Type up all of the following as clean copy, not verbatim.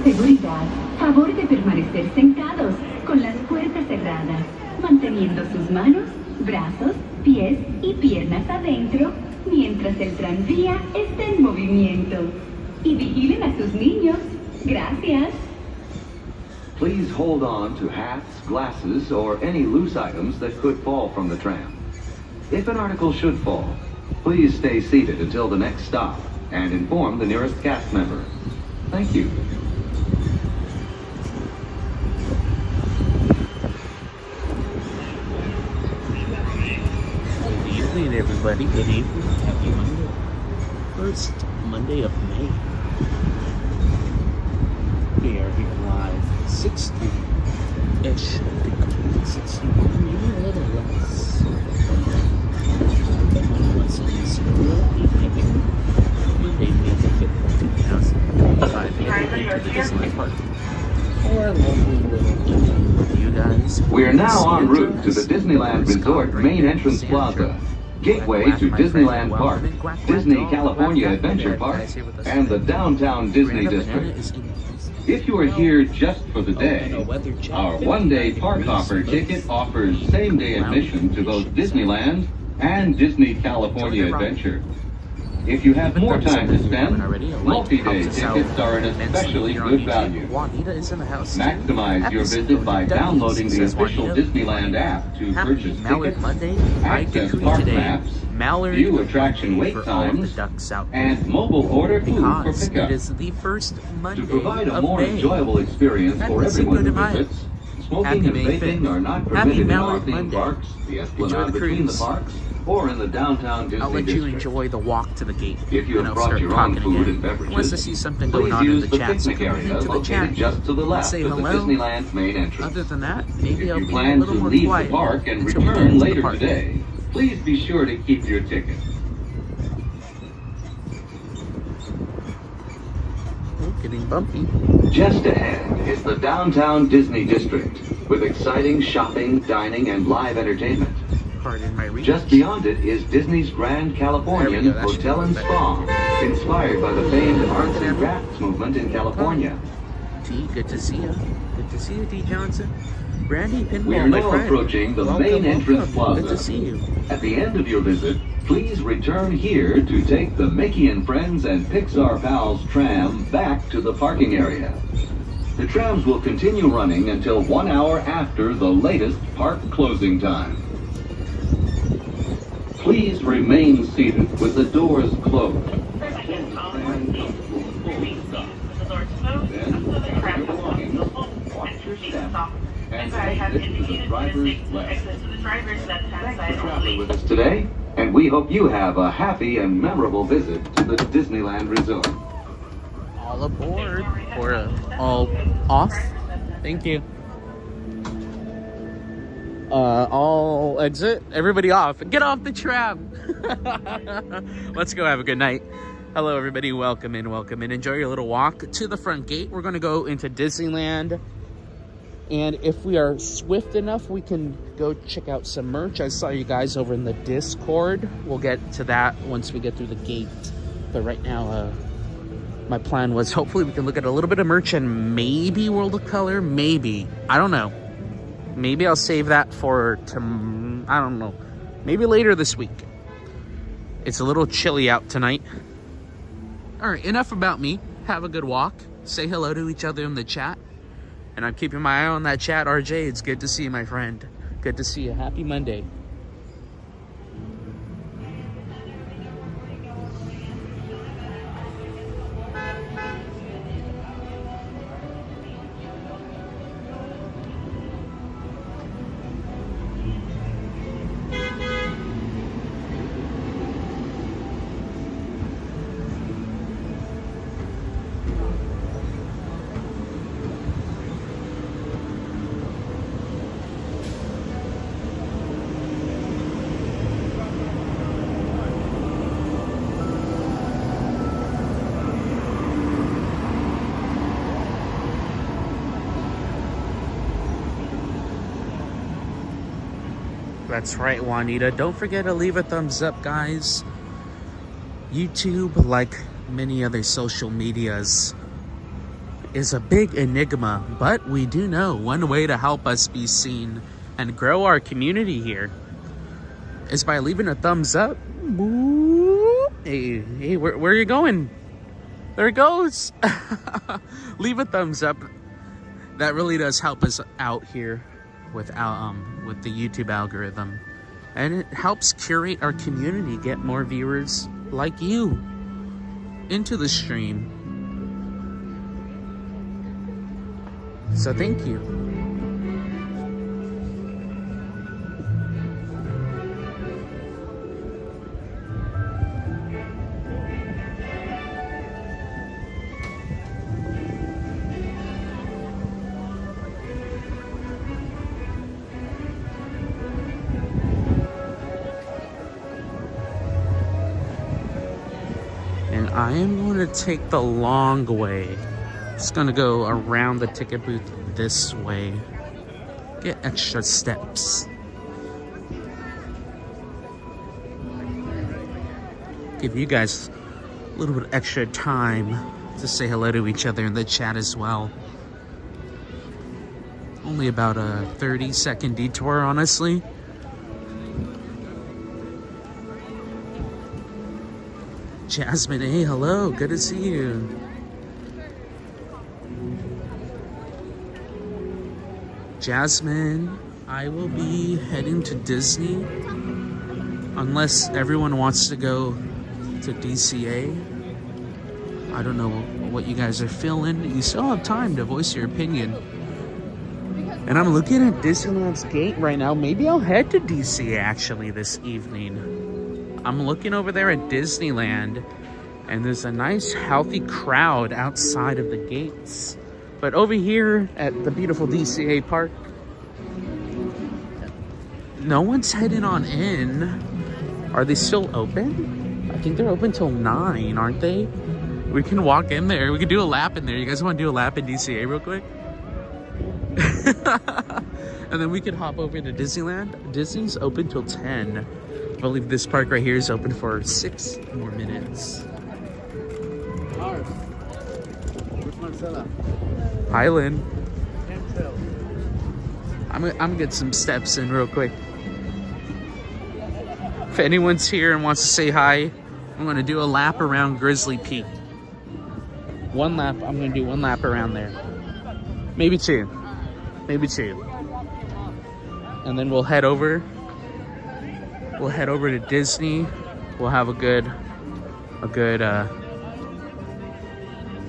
seguridad, favor de permanecer sentados con las puertas cerradas, manteniendo sus manos, brazos, pies y piernas adentro mientras el tranvía está en movimiento. Y vigilen a sus niños. Gracias. Please hold on to hats, glasses, or any loose items that could fall from the tram. If an article should fall, please stay seated until the next stop and inform the nearest cast member. Thank you. Good evening, everybody. Good evening. Happy Monday. First Monday of May. We are here live. 60-ish degrees. 61, maybe a little less. Monday, May the 5th, 2005. Heading to the Disneyland Park. Or a lovely little you guys. We are now en route to the Disneyland Resort main entrance plaza, gateway to Disneyland Park, Disney California Adventure Park, and the downtown Disney District. If you are here just for the day, our one-day park hopper ticket offers same-day admission to both Disneyland and Disney California Adventure. If you have more time to spend, multi-day tickets are an especially good value. Maximize your visit by downloading the official Disneyland app to purchase tickets, access park maps, view attraction wait times, and mobile order food for pickup. To provide a more enjoyable experience for everyone who visits, smoking and vaping are not permitted in our theme parks, the Esplanade between the parks, or in the downtown Disney I'll let District. you enjoy the walk to the gate. If you have brought your own food and beverages, wants to see something going please on in use the the chat, so picnic come area into the located chat. just to the left Say of the hello. Disneyland's main entrance. Other than that, maybe I'll If you be a plan to little more leave the quiet park and until we get return into the later park. today, please be sure to keep your ticket. Oh, getting bumpy. Just ahead is the downtown Disney District, with exciting shopping, dining, and live entertainment. Pardon my reach. Just beyond it is Disney's Grand Californian There we go, that Hotel and should be Spa, inspired by the famed arts and crafts movement in California. T, good to see you. Good to see you, T. Johnson. Brandy Pinball, We are my now friend. approaching the Welcome, main entrance welcome. plaza. Good to see you. At the end of your visit, please return here to take the Mickey and Friends and Pixar Pals tram back to the parking area. The trams will continue running until 1 hour after the latest park closing time. Please remain seated with the doors closed. Watch your step and exit to the driver's left. Thanks for traveling with us today, and we hope you have a happy and memorable visit to the Disneyland Resort. All aboard. Or all off. Thank you. All exit. Everybody off. Get off the tram. Let's go have a good night. Hello, everybody. Welcome in. Welcome in. Enjoy your little walk to the front gate. We're going to go into Disneyland. And if we are swift enough, we can go check out some merch. I saw you guys over in the Discord. We'll get to that once we get through the gate. But right now, my plan was hopefully we can look at a little bit of merch and maybe World of Color. Maybe. I don't know. Maybe I'll save that for I don't know. Maybe later this week. It's a little chilly out tonight. All right, enough about me. Have a good walk. Say hello to each other in the chat. And I'm keeping my eye on that chat, RJ. It's good to see you, my friend. Good to see you. Happy Monday. That's right, Juanita. Don't forget to leave a thumbs up, guys. YouTube, like many other social medias, is a big enigma, but we do know one way to help us be seen and grow our community here is by leaving a thumbs up. Hey, where are you going? There it goes. Leave a thumbs up. That really does help us out here with the YouTube algorithm. And it helps curate our community, get more viewers like you into the stream. So thank you. And I am going to take the long way. Just gonna go around the ticket booth this way. Get extra steps. Give you guys a little bit extra time to say hello to each other in the chat as well. Only about a 30-second detour, honestly. Jasmine, hey, hello, good to see you. Jasmine, I will be heading to Disney unless everyone wants to go to DCA. I don't know what you guys are feeling. You still have time to voice your opinion. And I'm looking at Disneyland's gate right now. Maybe I'll head to DCA actually this evening. I'm looking over there at Disneyland and there's a nice healthy crowd outside of the gates. But over here at the beautiful DCA park, no one's heading on in. Are they still open? I think they're open till 9, aren't they? We can walk in there. We can do a lap in there. You guys want to do a lap in DCA real quick? And then we could hop over to Disneyland. Disney's open till 10. I believe this park right here is open for 6 more minutes. Hi, Lynn. I'm gonna get some steps in real quick. If anyone's here and wants to say hi, I'm gonna do a lap around Grizzly Peak. I'm gonna do one lap around there. Maybe two. And then we'll head over to Disney. We'll have a good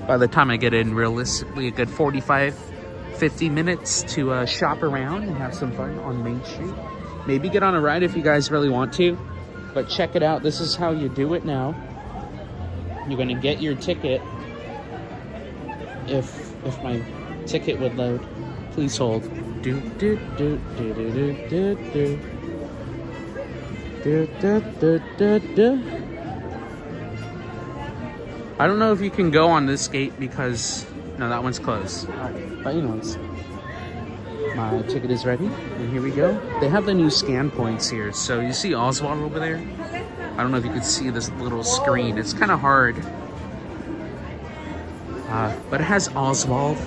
by the time I get in, realistically, a good 45-50 minutes to shop around and have some fun on Main Street. Maybe get on a ride if you guys really want to. But check it out. This is how you do it now. You're going to get your ticket. If my ticket would load, please hold. I don't know if you can go on this gate because no, that one's closed. But anyways, my ticket is ready, and here we go. They have the new scan points here, so you see Oswald over there. I don't know if you can see this little screen. It's kind of hard, but it has Oswald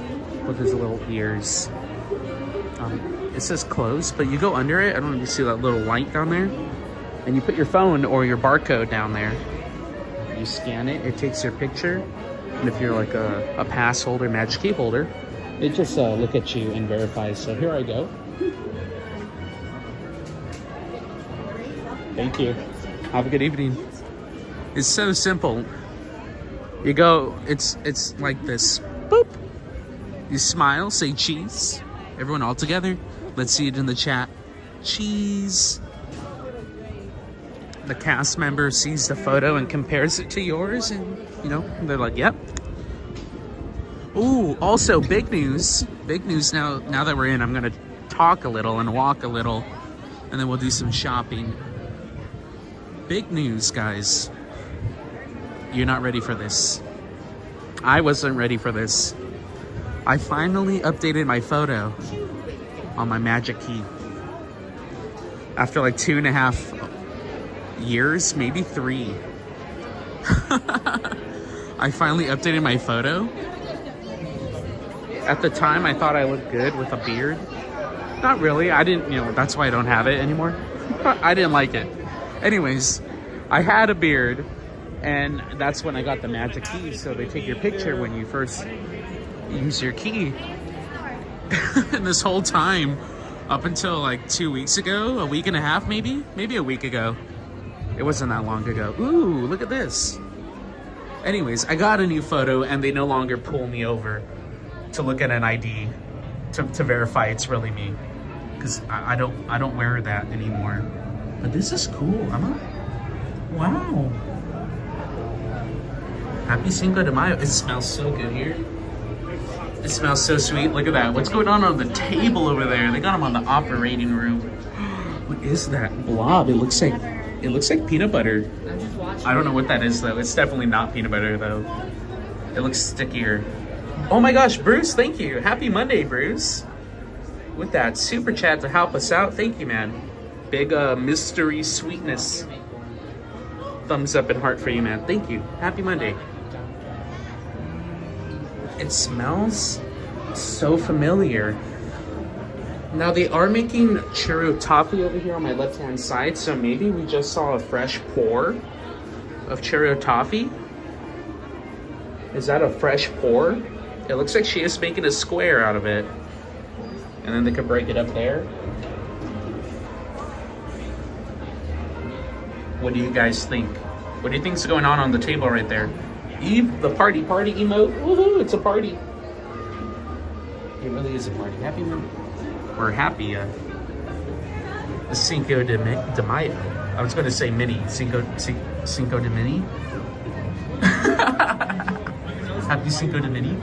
with his little ears. It says closed, but you go under it. I don't know if you see that little light down there, and you put your phone or your barcode down there. You scan it, it takes your picture, and if you're like a pass holder, magic key holder, it just look at you and verifies. So here I go. Thank you. Have a good evening. It's so simple. You go, it's like this. Boop. You smile, say cheese. Everyone all together. Let's see it in the chat. Cheese. The cast member sees the photo and compares it to yours, and they're like, yep. Ooh, also big news now that we're in. I'm gonna talk a little and walk a little, and then we'll do some shopping. Big news, guys. You're not ready for this. I wasn't ready for this. I finally updated my photo on my Magic Key after like 2.5 years, maybe 3. I finally updated my photo, At the time, I thought I looked good with a beard. Not really. I didn't, that's why I don't have it anymore. I didn't like it. Anyways, I had a beard, and that's when I got the magic key. So they take your picture when you first use your key. And this whole time, up until like 2 weeks ago, a week and a half maybe a week ago. It wasn't that long ago. Ooh, look at this. Anyways, I got a new photo, and they no longer pull me over to look at an ID to verify it's really me, because I don't wear that anymore. But this is cool. Wow. Happy Cinco de Mayo. It smells so good here. It smells so sweet. Look at that. What's going on the table over there? They got them on the operating room. What is that blob? It looks like peanut butter. I don't know what that is though. It's definitely not peanut butter though. It looks stickier. Oh my gosh, Bruce, thank you. Happy Monday, Bruce. With that super chat to help us out. Thank you, man. Big mystery sweetness. Thumbs up and heart for you, man. Thank you. Happy Monday. It smells so familiar. Now they are making churro toffee over here on my left-hand side, so maybe we just saw a fresh pour of churro toffee. Is that a fresh pour? It looks like she is making a square out of it. And then they could break it up there. What do you guys think? What do you think's going on the table right there? Eve, the party emote. Woohoo, it's a party. It really is a party. Happy Monday. We're happy. Cinco de Mayo. I was going to say mini. Cinco de Mini. Happy Cinco de Mini.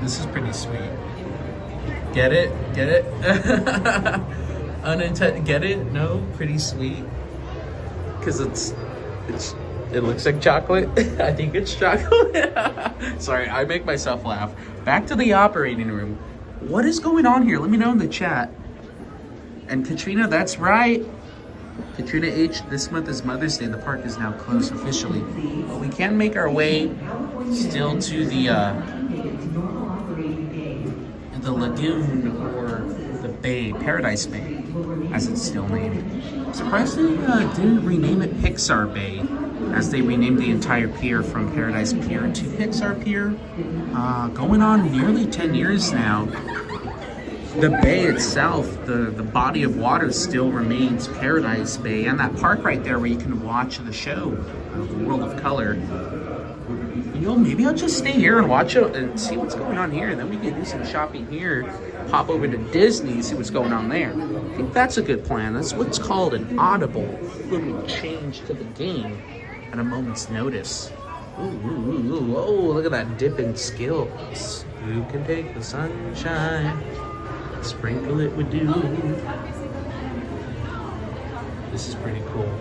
This is pretty sweet. Get it? Get it? Unintended. Get it? No? Pretty sweet. Because it looks like chocolate. I think it's chocolate. Sorry, I make myself laugh. Back to the operating room. What is going on here? Let me know in the chat. And Katrina, that's right. Katrina H, this month is Mother's Day. The park is now closed officially. But we can make our way still to the lagoon, or the bay, Paradise Bay, as it's still named. Surprised they didn't rename it Pixar Bay, as they renamed the entire pier from Paradise Pier to Pixar Pier. Going on nearly 10 years now. The bay itself, the body of water still remains Paradise Bay, and that park right there where you can watch the show, The World of Color. Maybe I'll just stay here and watch it and see what's going on here, and then we can do some shopping here, pop over to Disney, see what's going on there. I think that's a good plan. That's what's called an audible little change to the game at a moment's notice. Ooh, oh, look at that dip in skills. Who can take the sunshine, sprinkle it with dew? This is pretty cool.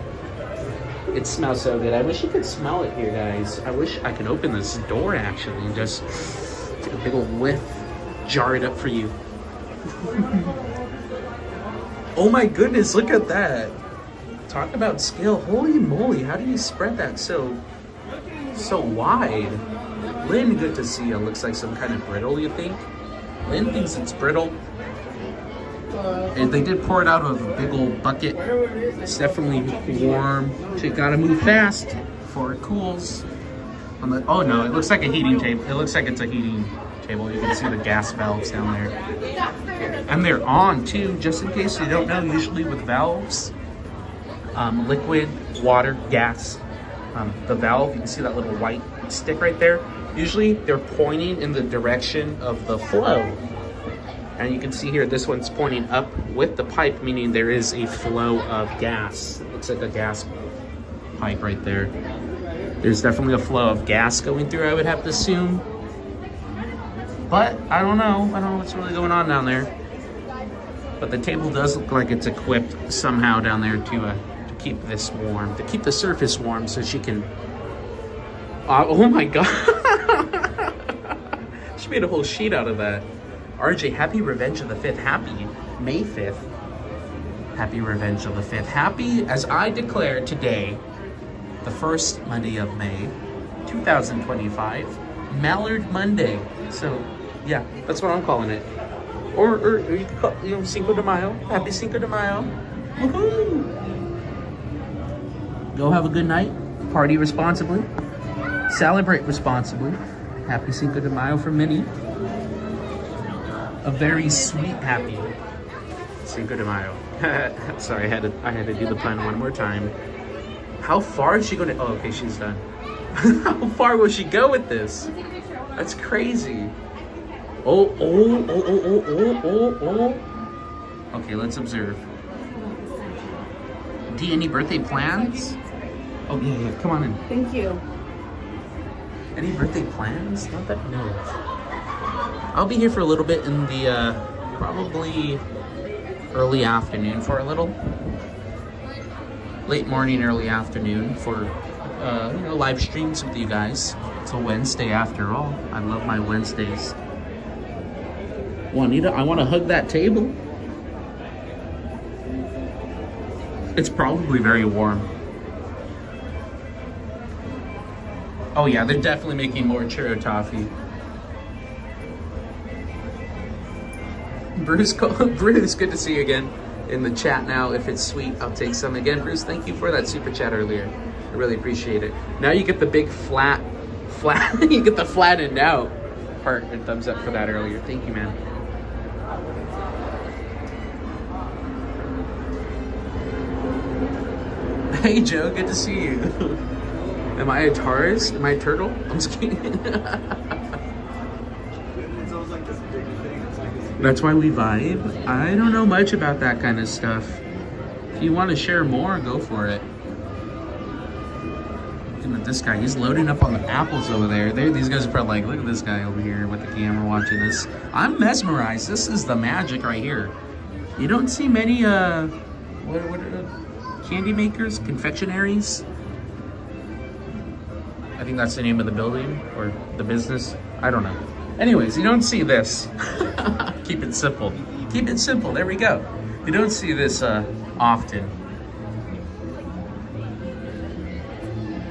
It smells so good. I wish you could smell it here, guys. I wish I could open this door actually and just take a big old whiff, jar it up for you. Oh my goodness, look at that. Talk about skill. Holy moly, how do you spread that so wide? Lynn, good to see you. Looks like some kind of brittle, you think? Lynn thinks it's brittle. And they did pour it out of a big old bucket. It's definitely warm. So you gotta move fast before it cools. Oh no, it looks like a heating table. It looks like it's a heating table. You can see the gas valves down there. And they're on too, just in case you don't know, usually with valves, liquid, water, gas, the valve, you can see that little white stick right there. Usually they're pointing in the direction of the flow. And you can see here, this one's pointing up with the pipe, meaning there is a flow of gas. It looks like a gas pipe right there. There's definitely a flow of gas going through, I would have to assume. But I don't know. I don't know what's really going on down there. But the table does look like it's equipped somehow down there to keep this warm, to keep the surface warm, so she can. Oh my God! She made a whole sheet out of that. RJ, happy Revenge of the 5th. Happy May 5th. Happy Revenge of the 5th. Happy, as I declare today, the first Monday of May, 2025, Mallard Monday. So, yeah, that's what I'm calling it. Or you could call, Cinco de Mayo. Happy Cinco de Mayo. Woohoo! Go have a good night. Party responsibly. Celebrate responsibly. Happy Cinco de Mayo for Minnie. A very sweet happy Cinco de Mayo. Sorry, I had to do the pun one more time. How far is she going to... Oh, okay, she's done. How far will she go with this? That's crazy. Oh. Okay, let's observe. D, any birthday plans? Oh, yeah, come on in. Thank you. Any birthday plans? Not that I know of. I'll be here for a little bit in the, probably early afternoon for a little. Late morning, early afternoon for, live streams with you guys. It's a Wednesday after all. I love my Wednesdays. Juanita, I want to hug that table. It's probably very warm. Oh yeah, they're definitely making more churro toffee. Bruce, good to see you again in the chat now. If it's sweet, I'll take some. Again, Bruce, thank you for that super chat earlier. I really appreciate it. Now you get the big flat, you get the flattened out part, and thumbs up for that earlier. Thank you, man. Hey Joe, good to see you. Am I a Taurus? Am I a turtle? I'm just kidding. That's why we vibe. I don't know much about that kind of stuff. If you want to share more, go for it. Looking at this guy, he's loading up on the apples over there. These guys are probably like, look at this guy over here with the camera watching this. I'm mesmerized. This is the magic right here. You don't see many, candy makers, confectionaries. I think that's the name of the building or the business. I don't know. Anyways, you don't see this. Keep it simple. Keep it simple. There we go. You don't see this often.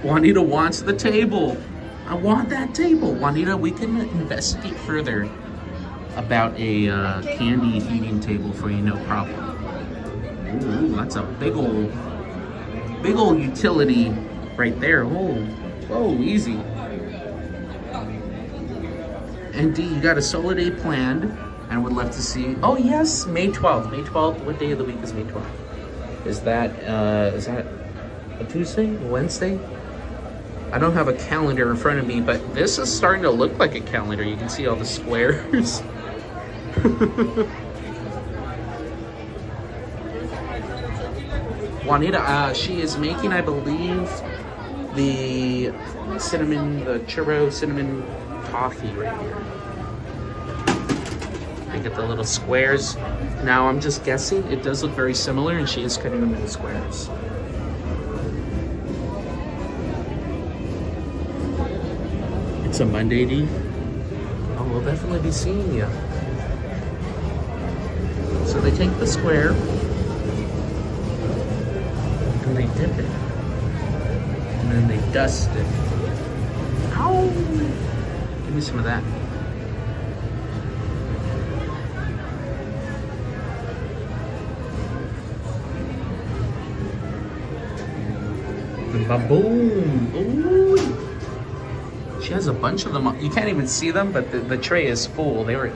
Juanita wants the table. I want that table. Juanita, we can investigate further about a candy feeding table for you, no problem. Ooh, that's a big old utility right there. Oh, easy. And D, you got a solo day planned and would love to see. Oh yes, May 12th. May 12th. What day of the week is May 12th? Is that a Tuesday? A Wednesday? I don't have a calendar in front of me, but this is starting to look like a calendar. You can see all the squares. Juanita, she is making, I believe, the churro cinnamon toffee right here. I get the little squares. Now I'm just guessing. It does look very similar, and she is cutting them into squares. It's a Monday, D. Oh, we'll definitely be seeing you. So they take the square and they dip it, and then they dust it. Ow! Give me some of that. Ba-boom! Ooh! She has a bunch of them. You can't even see them, but the tray is full. They're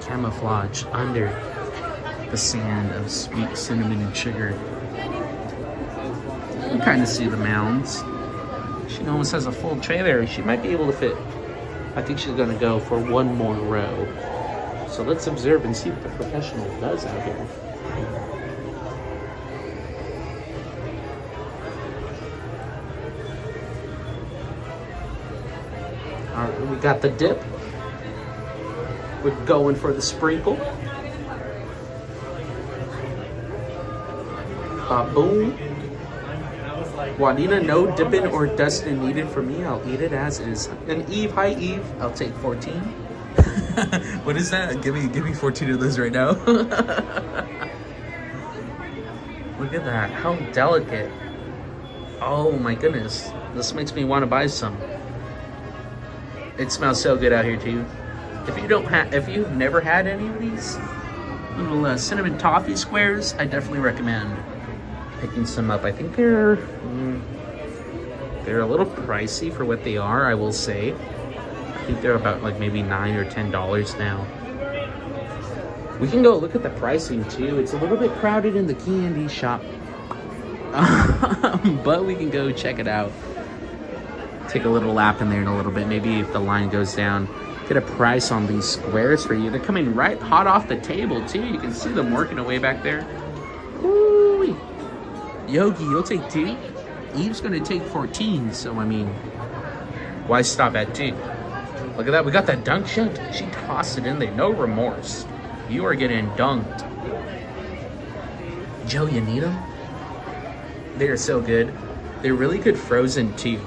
camouflaged under the sand of sweet cinnamon and sugar. You can kind of see the mounds. She almost has a full tray there. She might be able to fit. I think she's gonna go for one more row. So let's observe and see what the professional does out here. All right, we got the dip. We're going for the sprinkle. Boom. Juanita, no dipping or dusting needed for me. I'll eat it as is. And Eve, hi Eve. I'll take 14. What is that? Give me 14 of those right now. Look at that. How delicate. Oh my goodness. This makes me want to buy some. It smells so good out here too. If you've never had any of these little cinnamon toffee squares, I definitely recommend picking some up. I think they're a little pricey for what they are, I will say. I think they're about like maybe $9 or $10 now. We can go look at the pricing too. It's a little bit crowded in the candy shop. But we can go check it out. Take a little lap in there in a little bit. Maybe if the line goes down, get a price on these squares for you. They're coming right hot off the table too. You can see them working away back there. Woo-wee. Yogi, you'll take 2. Eve's gonna take 14, so I mean, why stop at 2? Look at that, we got that dunk shot. She tossed it in there, no remorse. You are getting dunked. Joe, you need them? They are so good. They're really good frozen too.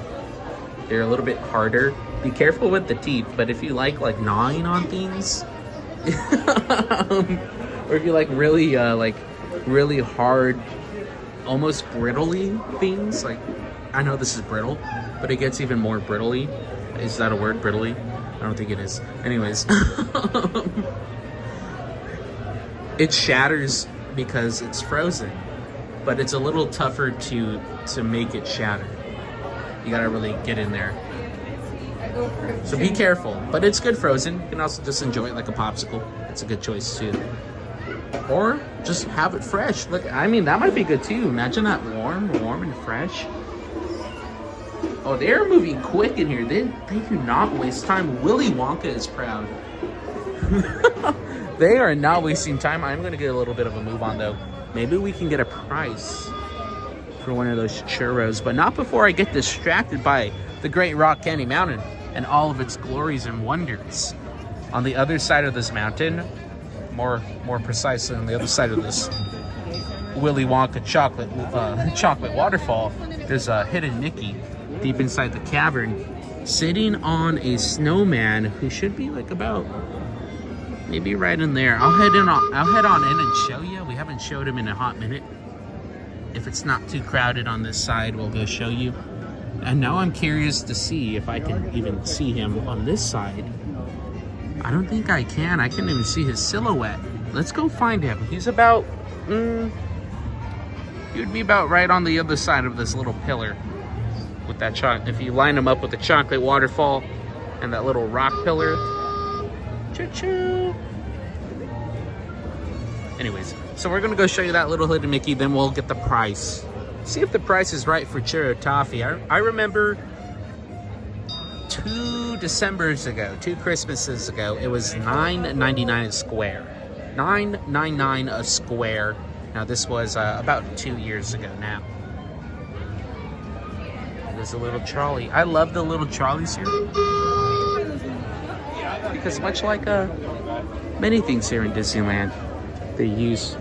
They're a little bit harder. Be careful with the teeth, but if you like gnawing on things, or if you like really hard, almost brittly things, like, I know this is brittle, but it gets even more brittly. Is that a word, brittly? I don't think it is. Anyways, it shatters because it's frozen, but it's a little tougher to make it shatter. You gotta really get in there. So be careful, but it's good frozen. You can also just enjoy it like a popsicle. It's a good choice too. Or just have it fresh. Look, I mean, that might be good too. Imagine that warm and fresh. Oh, they're moving quick in here. They do not waste time. Willy Wonka is proud. They are not wasting time. I'm gonna get a little bit of a move on though. Maybe we can get a price for one of those churros, but not before I get distracted by the Great Rock Candy Mountain and all of its glories and wonders. On the other side of this mountain, more precisely on the other side of this Willy Wonka chocolate waterfall, there's a hidden Mickey deep inside the cavern, sitting on a snowman who should be like about maybe right in there. I'll head on in and show you. We haven't showed him in a hot minute. If it's not too crowded on this side, we'll go show you. And now I'm curious to see if I can even see him on this side. I don't think I can. I can't even see his silhouette. Let's go find him. He's about, he would be about right on the other side of this little pillar with that if you line him up with the chocolate waterfall and that little rock pillar. Choo-choo. Anyways, so we're gonna go show you that little hidden Mickey, then we'll get the price. See if the price is right for churro toffee. I remember 2 Decembers ago, 2 Christmases ago, it was $9.99 a square. $9.99 a square. Now this was about 2 years ago now. There's a little trolley. I love the little trolleys here. Because much like many things here in Disneyland, they use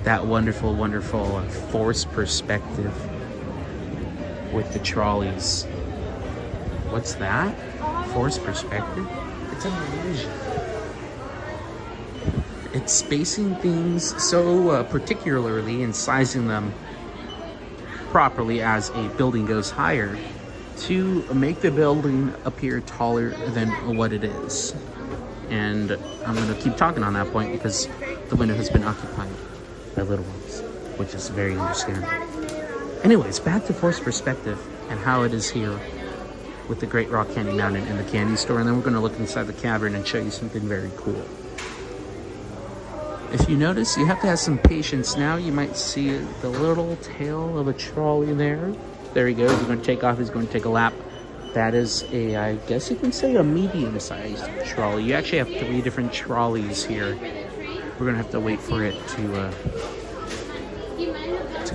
that wonderful, wonderful forced perspective with the trolleys. What's that? Forced perspective? It's an illusion. It's spacing things so particularly and sizing them properly as a building goes higher to make the building appear taller than what it is. And I'm going to keep talking on that point because the window has been occupied by little ones, which is very understandable. Anyways, back to forced perspective and how it is here with the Great Rock Candy Mountain and the candy store, and then we're going to look inside the cavern and show you something very cool. If you notice, you have to have some patience now. You might see the little tail of a trolley there. There he goes. He's going to take off. He's going to take a lap. That is a, I guess you can say, a medium-sized trolley. You actually have 3 different trolleys here. We're going to have to wait for it to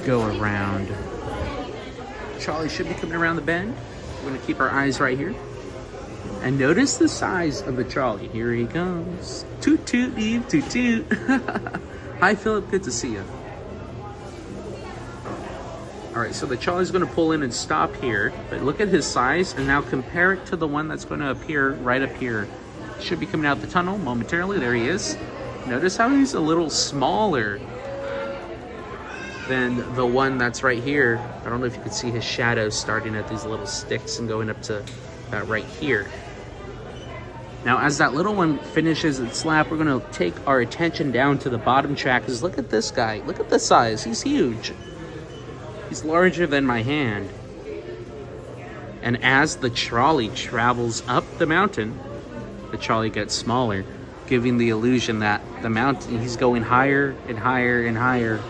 go around. The trolley should be coming around the bend. We're going to keep our eyes right here. And notice the size of the trolley. Here he comes. Toot toot, Eve, toot toot. Hi, Philip. Good to see you. All right, so the trolley's going to pull in and stop here. But look at his size, and now compare it to the one that's going to appear right up here Should be coming out the tunnel momentarily. There he is. Notice how he's a little smaller than the one that's right here. I don't know if you can see his shadow starting at these little sticks and going up to that right here. Now, as that little one finishes its lap, we're gonna take our attention down to the bottom track, because look at this guy. Look at the size. He's huge. He's larger than my hand. And as the trolley travels up the mountain, the trolley gets smaller, giving the illusion that the mountain, he's going higher and higher and higher,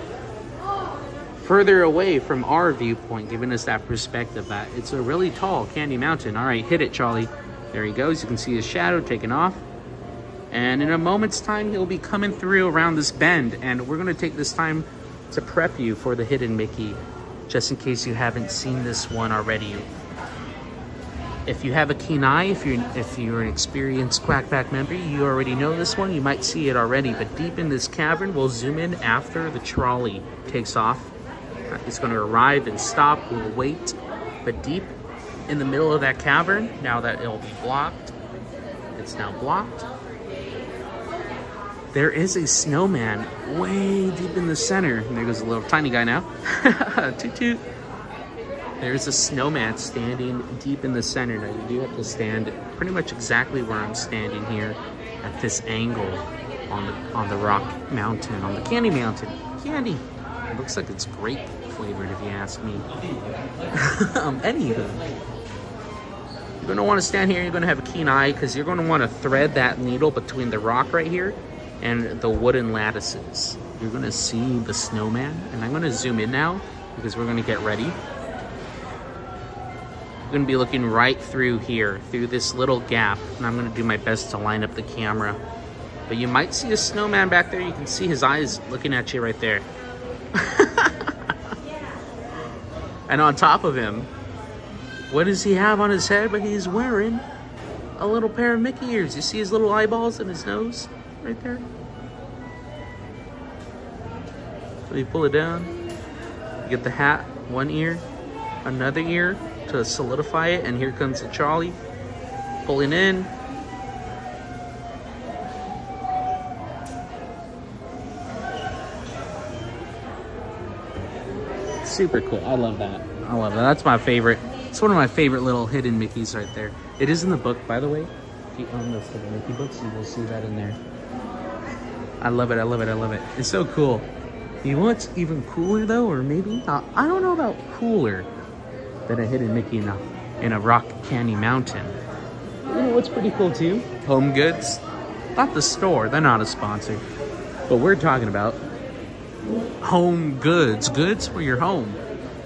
further away from our viewpoint, giving us that perspective that it's a really tall candy mountain. All right, hit it, trolley. There he goes. You can see his shadow taking off. And in a moment's time, he'll be coming through around this bend. And we're going to take this time to prep you for the hidden Mickey, just in case you haven't seen this one already. If you have a keen eye, if you're an experienced Quackback member, you already know this one. You might see it already. But deep in this cavern, we'll zoom in after the trolley takes off. It's going to arrive and stop. We'll wait. But deep in the middle of that cavern, now that it'll be blocked, it's now blocked, there is a snowman way deep in the center. And there goes a little tiny guy now. Toot toot. There's a snowman standing deep in the center. Now you do have to stand pretty much exactly where I'm standing here at this angle on the rock mountain, on the candy mountain. Candy. It looks like it's grape flavored if you ask me. Anywho, you're going to want to stand here. You're going to have a keen eye, because you're going to want to thread that needle between the rock right here and the wooden lattices. You're going to see the snowman, and I'm going to zoom in now because we're going to get ready. I'm going to be looking right through here, through this little gap, and I'm going to do my best to line up the camera. But you might see a snowman back there. You can see his eyes looking at you right there. And on top of him, what does he have on his head? But he's wearing a little pair of Mickey ears. You see his little eyeballs and his nose right there? So you pull it down, you get the hat, one ear, another ear to solidify it, and here comes the trolley pulling in. Super cool. I love that. I love that. That's my favorite. It's one of my favorite little hidden Mickeys right there. It is in the book, by the way. If you own those hidden Mickey books, you will see that in there. I love it. I love it. I love it. It's so cool. You know what's even cooler though, or maybe I don't know about cooler than a hidden Mickey in a rock candy mountain. You know what's pretty cool too? Home Goods. Not the store. They're not a sponsor. But we're talking about home goods. Goods for your home.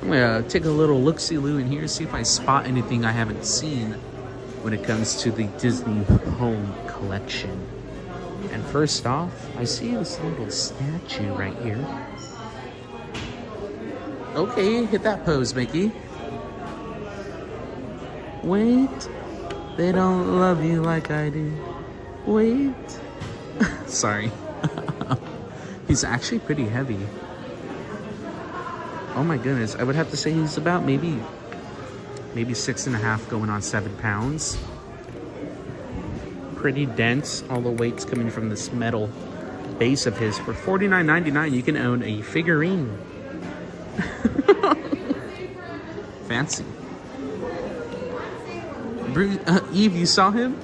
I'm gonna take a little look-see-loo in here, see if I spot anything I haven't seen when it comes to the Disney home collection. And first off, I see this little statue right here. Okay, hit that pose, Mickey. Wait, they don't love you like I do. Wait. Sorry. He's actually pretty heavy. Oh my goodness, I would have to say he's about maybe 6.5 going on 7 pounds. Pretty dense, all the weight's coming from this metal base of his. For $49.99, you can own a figurine. Fancy. Bruce, Eve, you saw him?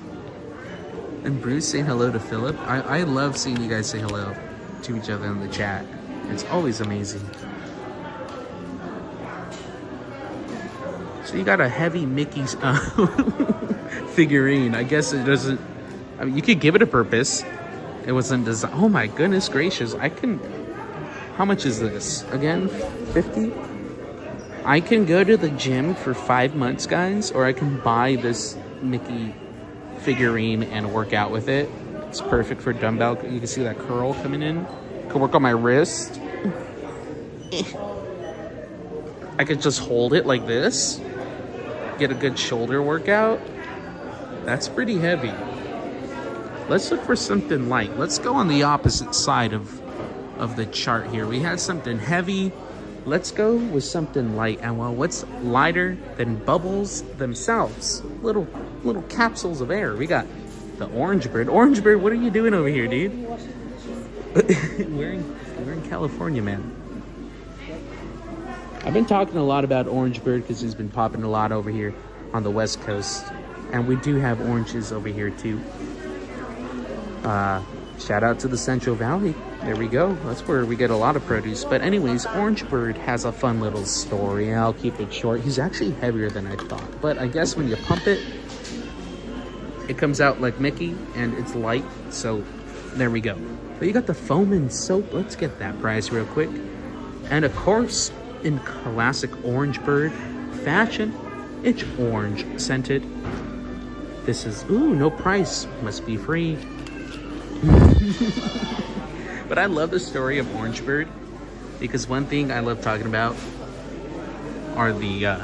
And Bruce saying hello to Philip. I love seeing you guys say hello to each other in the chat. It's always amazing. So you got a heavy Mickey's figurine. I guess it doesn't... I mean, you could give it a purpose. It wasn't designed... Oh my goodness gracious. I can... How much is this? Again, 50? I can go to the gym for 5 months, guys. Or I can buy this Mickey figurine and work out with it. It's perfect for dumbbell. You can see that curl coming in. Could work on my wrist. I could just hold it like this. Get a good shoulder workout. That's pretty heavy. Let's look for something light. Let's go on the opposite side of the chart here. We had something heavy. Let's go with something light. And well, what's lighter than bubbles themselves? Little capsules of air. We got The Orange Bird. Orange Bird, what are you doing over here, dude? we're in California, man. I've been talking a lot about Orange Bird because he's been popping a lot over here on the West Coast. And we do have oranges over here too. Shout out to the Central Valley. There we go. That's where we get a lot of produce. But anyways, Orange Bird has a fun little story. I'll keep it short. He's actually heavier than I thought. But I guess when you pump it, it comes out like Mickey and it's light. So there we go. But you got the foam and soap. Let's get that price real quick. And of course, in classic Orange Bird fashion, it's orange scented. This is, ooh, no price. Must be free. But I love the story of Orange Bird because one thing I love talking about are the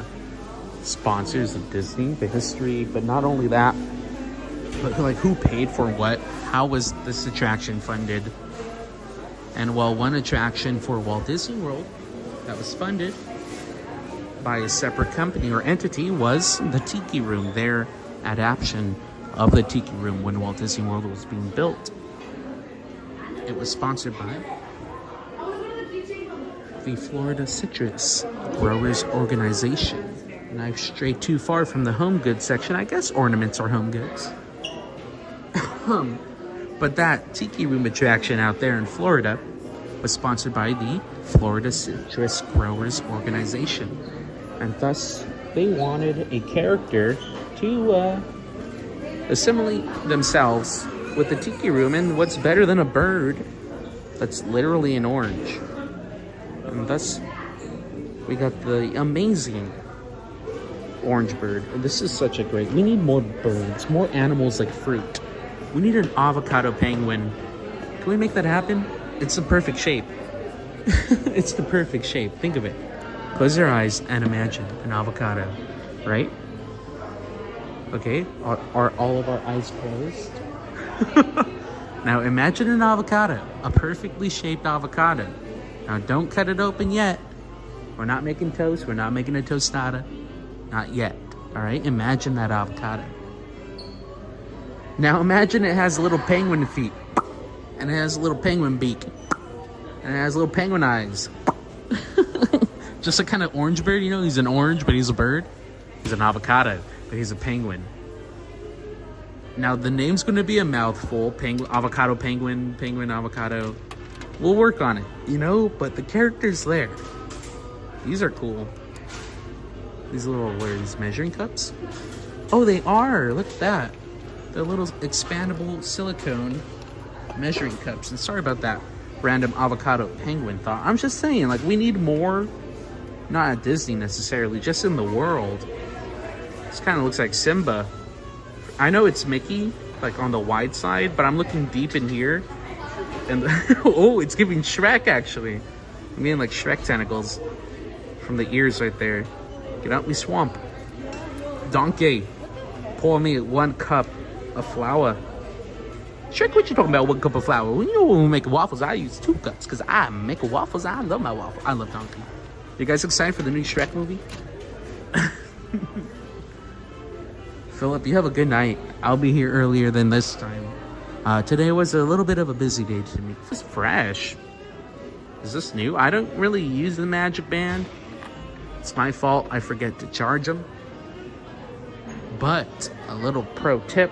sponsors of Disney, the history, but not only that, but like who paid for what, how was this attraction funded. And well, one attraction for Walt Disney World that was funded by a separate company or entity was the Tiki Room, their adaptation of the Tiki Room when Walt Disney World was being built. It was sponsored by the Florida Citrus Growers Organization. And I've strayed too far from the home goods section. I guess ornaments are home goods. But that Tiki Room attraction out there in Florida was sponsored by the Florida Citrus Growers Organization. And thus, they wanted a character to assimilate themselves with the Tiki Room, and what's better than a bird that's literally an orange? And thus, we got the amazing Orange Bird. And this is such a great, we need more birds, more animals like fruit. We need an avocado penguin. Can we make that happen? It's the perfect shape. It's the perfect shape. Think of it. Close your eyes and imagine an avocado, right? Okay, are all of our eyes closed? Now imagine an avocado, a perfectly shaped avocado. Now don't cut it open yet. We're not making toast. We're not making a tostada. Not yet. All right, imagine that avocado. Now imagine it has little penguin feet. And it has a little penguin beak. And it has little penguin eyes. Just a kind of Orange Bird, you know, he's an orange, but he's a bird. He's an avocado, but he's a penguin. Now, the name's going to be a mouthful. Penguin, avocado, penguin, penguin, avocado. We'll work on it, you know? But the character's there. These are cool. These little, what are these, measuring cups? Oh, they are. Look at that. They're little expandable silicone measuring cups. And sorry about that random avocado penguin thought. I'm just saying, like, we need more. Not at Disney necessarily, just in the world. This kind of looks like Simba. I know it's Mickey, like on the wide side, but I'm looking deep in here. And oh, it's giving Shrek actually. I mean, like Shrek tentacles from the ears right there. Get out me swamp. Donkey, pour me 1 cup of flour. Shrek, what you talking about? 1 cup of flour? You know when we make waffles, I use 2 cups because I make waffles. I love my waffle. I love Donkey. You guys excited for the new Shrek movie? Philip, you have a good night. I'll be here earlier than this time. Today was a little bit of a busy day to me. This is fresh. Is this new? I don't really use the Magic Band. It's my fault. I forget to charge them. But a little pro tip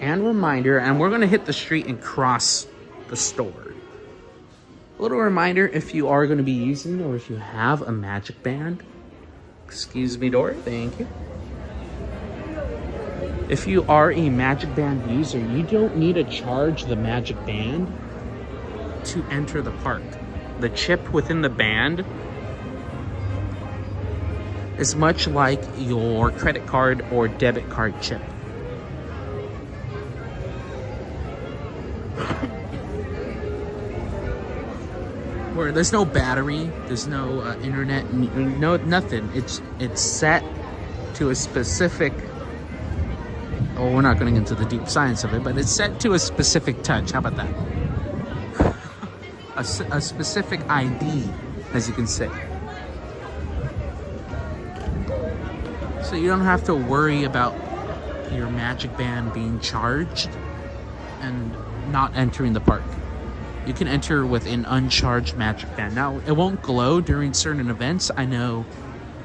and reminder, and we're going to hit the street and cross the store. A little reminder, if you are going to be using or if you have a Magic Band. Excuse me, door. Thank you. If you are a Magic Band user, you don't need to charge the Magic Band to enter the park. The chip within the band is much like your credit card or debit card chip. Where there's no battery, there's no internet, no nothing. It's set to a specific. Oh, we're not going into the deep science of it, but it's set to a specific touch. How about that? A specific ID, as you can say. So you don't have to worry about your magic band being charged and not entering the park. You can enter with an uncharged magic band. Now, it won't glow during certain events. I know,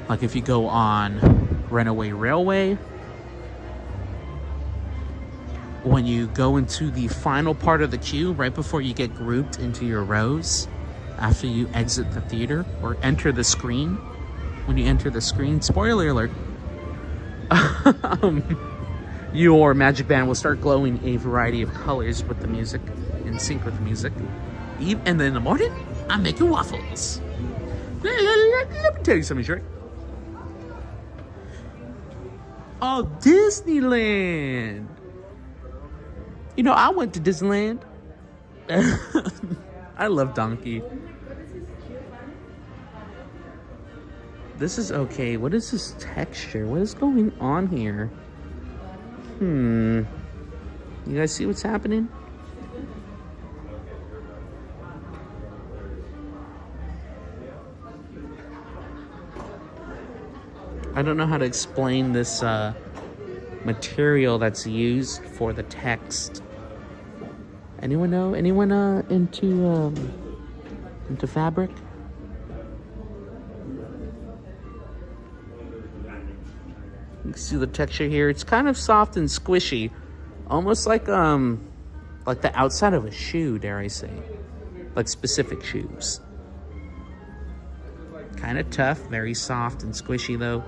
like if you go on Runaway Railway, when you go into the final part of the queue, right before you get grouped into your rows, after you exit the theater or enter the screen, when you enter the screen, spoiler alert, your magic band will start glowing a variety of colors with the music, in sync with the music. And then in the morning, I'm making waffles. Let me tell you something, Shrek. Oh, Disneyland. You know, I went to Disneyland. I love Donkey. This is okay. What is this texture? What is going on here? You guys see what's happening? I don't know how to explain this material that's used for the text. Anyone know? Anyone into fabric? You can see the texture here. It's kind of soft and squishy, almost like the outside of a shoe, dare I say, like specific shoes. Kind of tough, very soft and squishy though.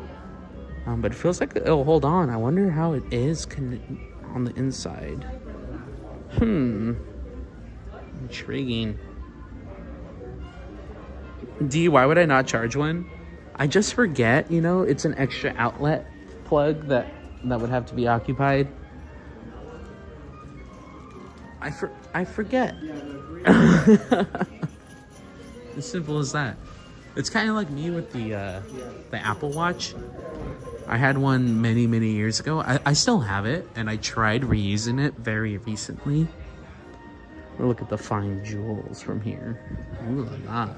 But it feels like it'll hold on. I wonder how it is on the inside. Intriguing. Why would I not charge one? I just forget, you know, it's an extra outlet plug that would have to be occupied. I forget. As simple as that. It's kind of like me with the Apple Watch. I had one many years ago. I still have it, and I tried reusing it very recently. Look at the fine jewels from here. Ooh la la.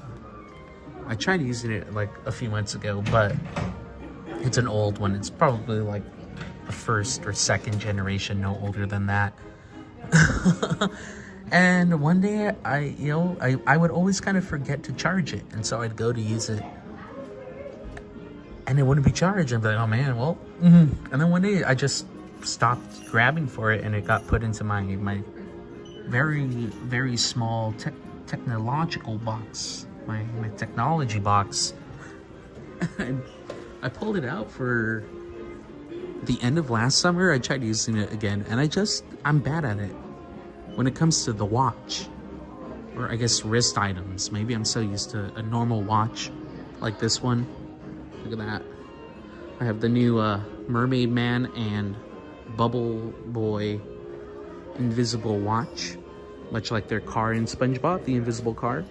I tried using it like a few months ago, but it's an old one. It's probably like the first or second generation, no older than that. And one day I would always kind of forget to charge it, and so I'd go to use it and it wouldn't be charged. I'd be like, oh man, well, and then one day I just stopped grabbing for it, and it got put into my very small technological box, my technology box. And I pulled it out for the end of last summer. I tried using it again, and I'm bad at it when it comes to the watch, or I guess wrist items. Maybe I'm so used to a normal watch like this one. Look at that. I have the new Mermaid Man and Bubble Boy invisible watch, much like their car in SpongeBob, the invisible car.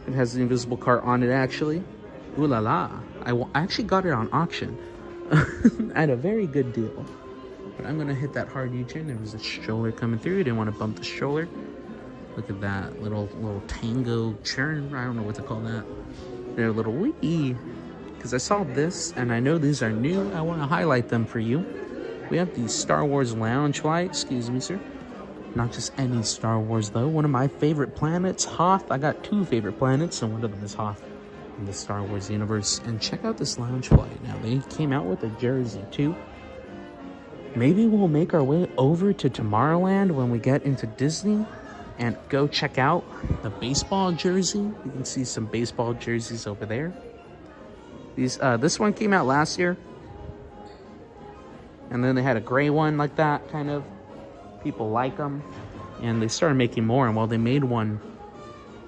It has the invisible car on it, actually. Ooh la la. I actually got it on auction at a very good deal. But I'm gonna hit that hard U-turn. There was a stroller coming through. Didn't want to bump the stroller. Look at that little tango churn. I don't know what to call that. They're a little wee. Because I saw this, and I know these are new. I want to highlight them for you. We have the Star Wars Lounge Flight. Excuse me, sir. Not just any Star Wars, though. One of my favorite planets, Hoth. I got two favorite planets, and one of them is Hoth in the Star Wars universe. And check out this Lounge Flight. Now, they came out with a jersey, too. Maybe we'll make our way over to Tomorrowland when we get into Disney and go check out the baseball jersey. You can see some baseball jerseys over there. This one came out last year. And then they had a gray one like that, kind of. People like them. And they started making more. And while they made one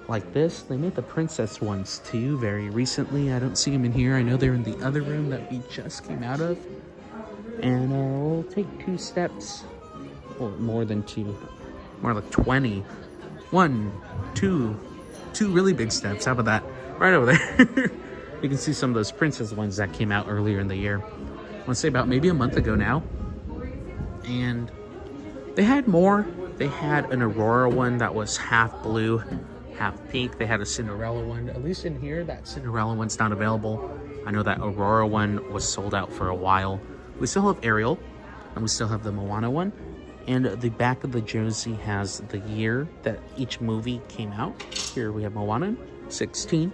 like this, they made the princess ones too very recently. I don't see them in here. I know they're in the other room that we just came out of. And we'll take 2 steps. Well, more than 2. More like 20. 1, 2 really big steps. How about that? Right over there. You can see some of those princess ones that came out earlier in the year. I want to say about maybe a month ago now. And they had more. They had an Aurora one that was half blue, half pink. They had a Cinderella one. At least in here, that Cinderella one's not available. I know that Aurora one was sold out for a while. We still have Ariel. And we still have the Moana one. And the back of the jersey has the year that each movie came out. Here we have Moana, 16.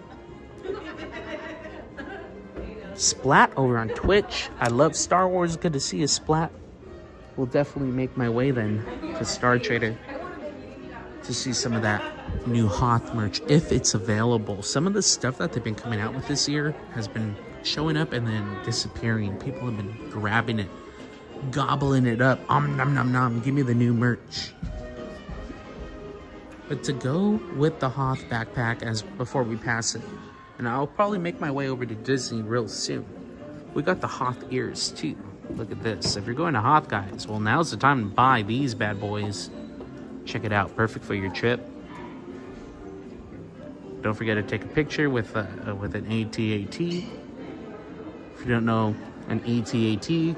Splat over on Twitch. I love Star Wars. Good to see you, Splat. Will definitely make my way then to Star Trader to see some of that new Hoth merch if it's available. Some of the stuff that they've been coming out with this year has been showing up and then disappearing. People have been grabbing it, gobbling it up. Nom nom nom. Give me the new merch. But to go with the Hoth backpack as before we pass it, and I'll probably make my way over to Disney real soon. We got the Hoth ears too. Look at this. If you're going to Hoth, guys, well, now's the time to buy these bad boys. Check it out. Perfect for your trip. Don't forget to take a picture with an AT-AT. If you don't know an AT-AT,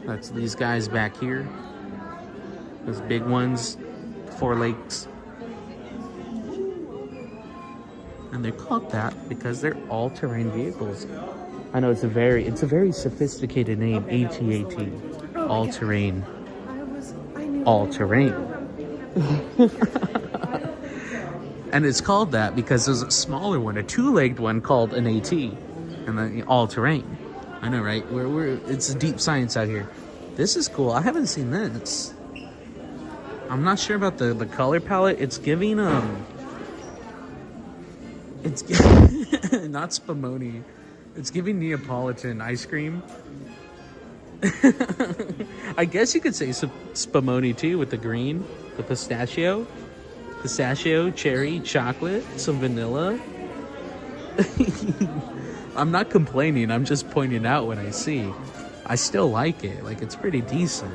that's these guys back here. Those big ones, 4 legs. And they're called that because they're all-terrain vehicles. I know it's a very sophisticated name, AT-AT, all-terrain, all-terrain. And it's called that because there's a smaller one, a 2-legged one called an AT, and then all-terrain. I know, right? It's deep science out here. This is cool. I haven't seen this. I'm not sure about the color palette. It's giving it's not Spumoni. It's giving Neapolitan ice cream. I guess you could say Spumoni too with the green, the pistachio, cherry, chocolate, some vanilla. I'm not complaining. I'm just pointing out what I see. I still like it. Like, it's pretty decent.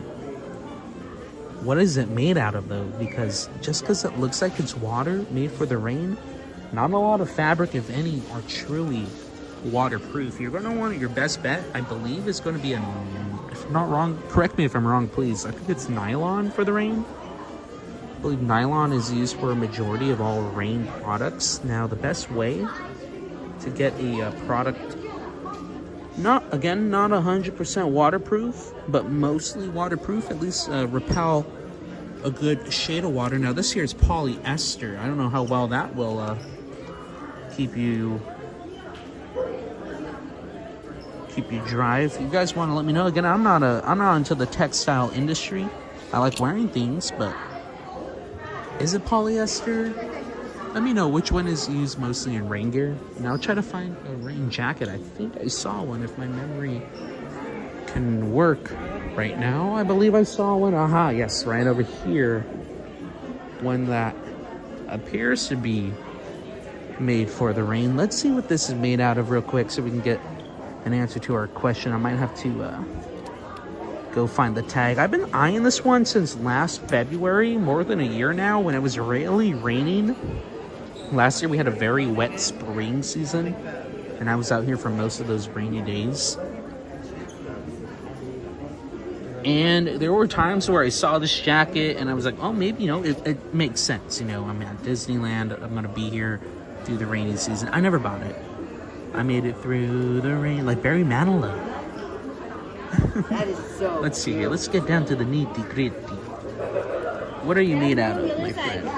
What is it made out of though? Because just because it looks like it's water made for the rain, not a lot of fabric, if any, are truly waterproof. You're going to want your best bet, I believe, is going to be if I'm not wrong, correct me if I'm wrong, please. I think it's nylon for the rain. I believe nylon is used for a majority of all rain products. Now, the best way to get a product, not 100% waterproof, but mostly waterproof, at least repel a good shade of water. Now, this here is polyester. I don't know how well that will keep you dry. If you guys want to let me know, again, I'm not into the textile industry. I like wearing things, but is it polyester? Let me know which one is used mostly in rain gear, and I'll try to find a rain jacket. I think I saw one, if my memory can work right now. I believe I saw one. Aha, yes, right over here. One that appears to be made for the rain. Let's see what this is made out of real quick so we can get an answer to our question. I might have to go find the tag. I've been eyeing this one since last February, more than a year now, when it was really raining. Last year we had a very wet spring season, and I was out here for most of those rainy days. And there were times where I saw this jacket and I was like, oh, maybe, it makes sense. I'm at Disneyland. I'm going to be here through the rainy season. I never bought it. I made it through the rain, like Barry Manilow. That is so Let's see here. Let's get down to the nitty-gritty. What are you made out of, my friend?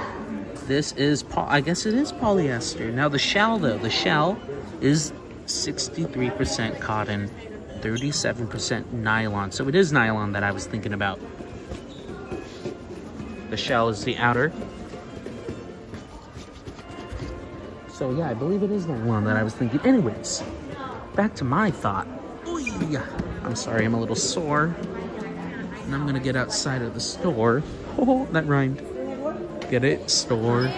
This is, I guess it is polyester. Now, the shell, though. The shell is 63% cotton, 37% nylon. So it is nylon that I was thinking about. The shell is the outer. So yeah, I believe it is nylon that I was thinking. Anyways, back to my thought. Ooh, I'm sorry, I'm a little sore. And I'm gonna get outside of the store. Oh, that rhymed. Get it? Store.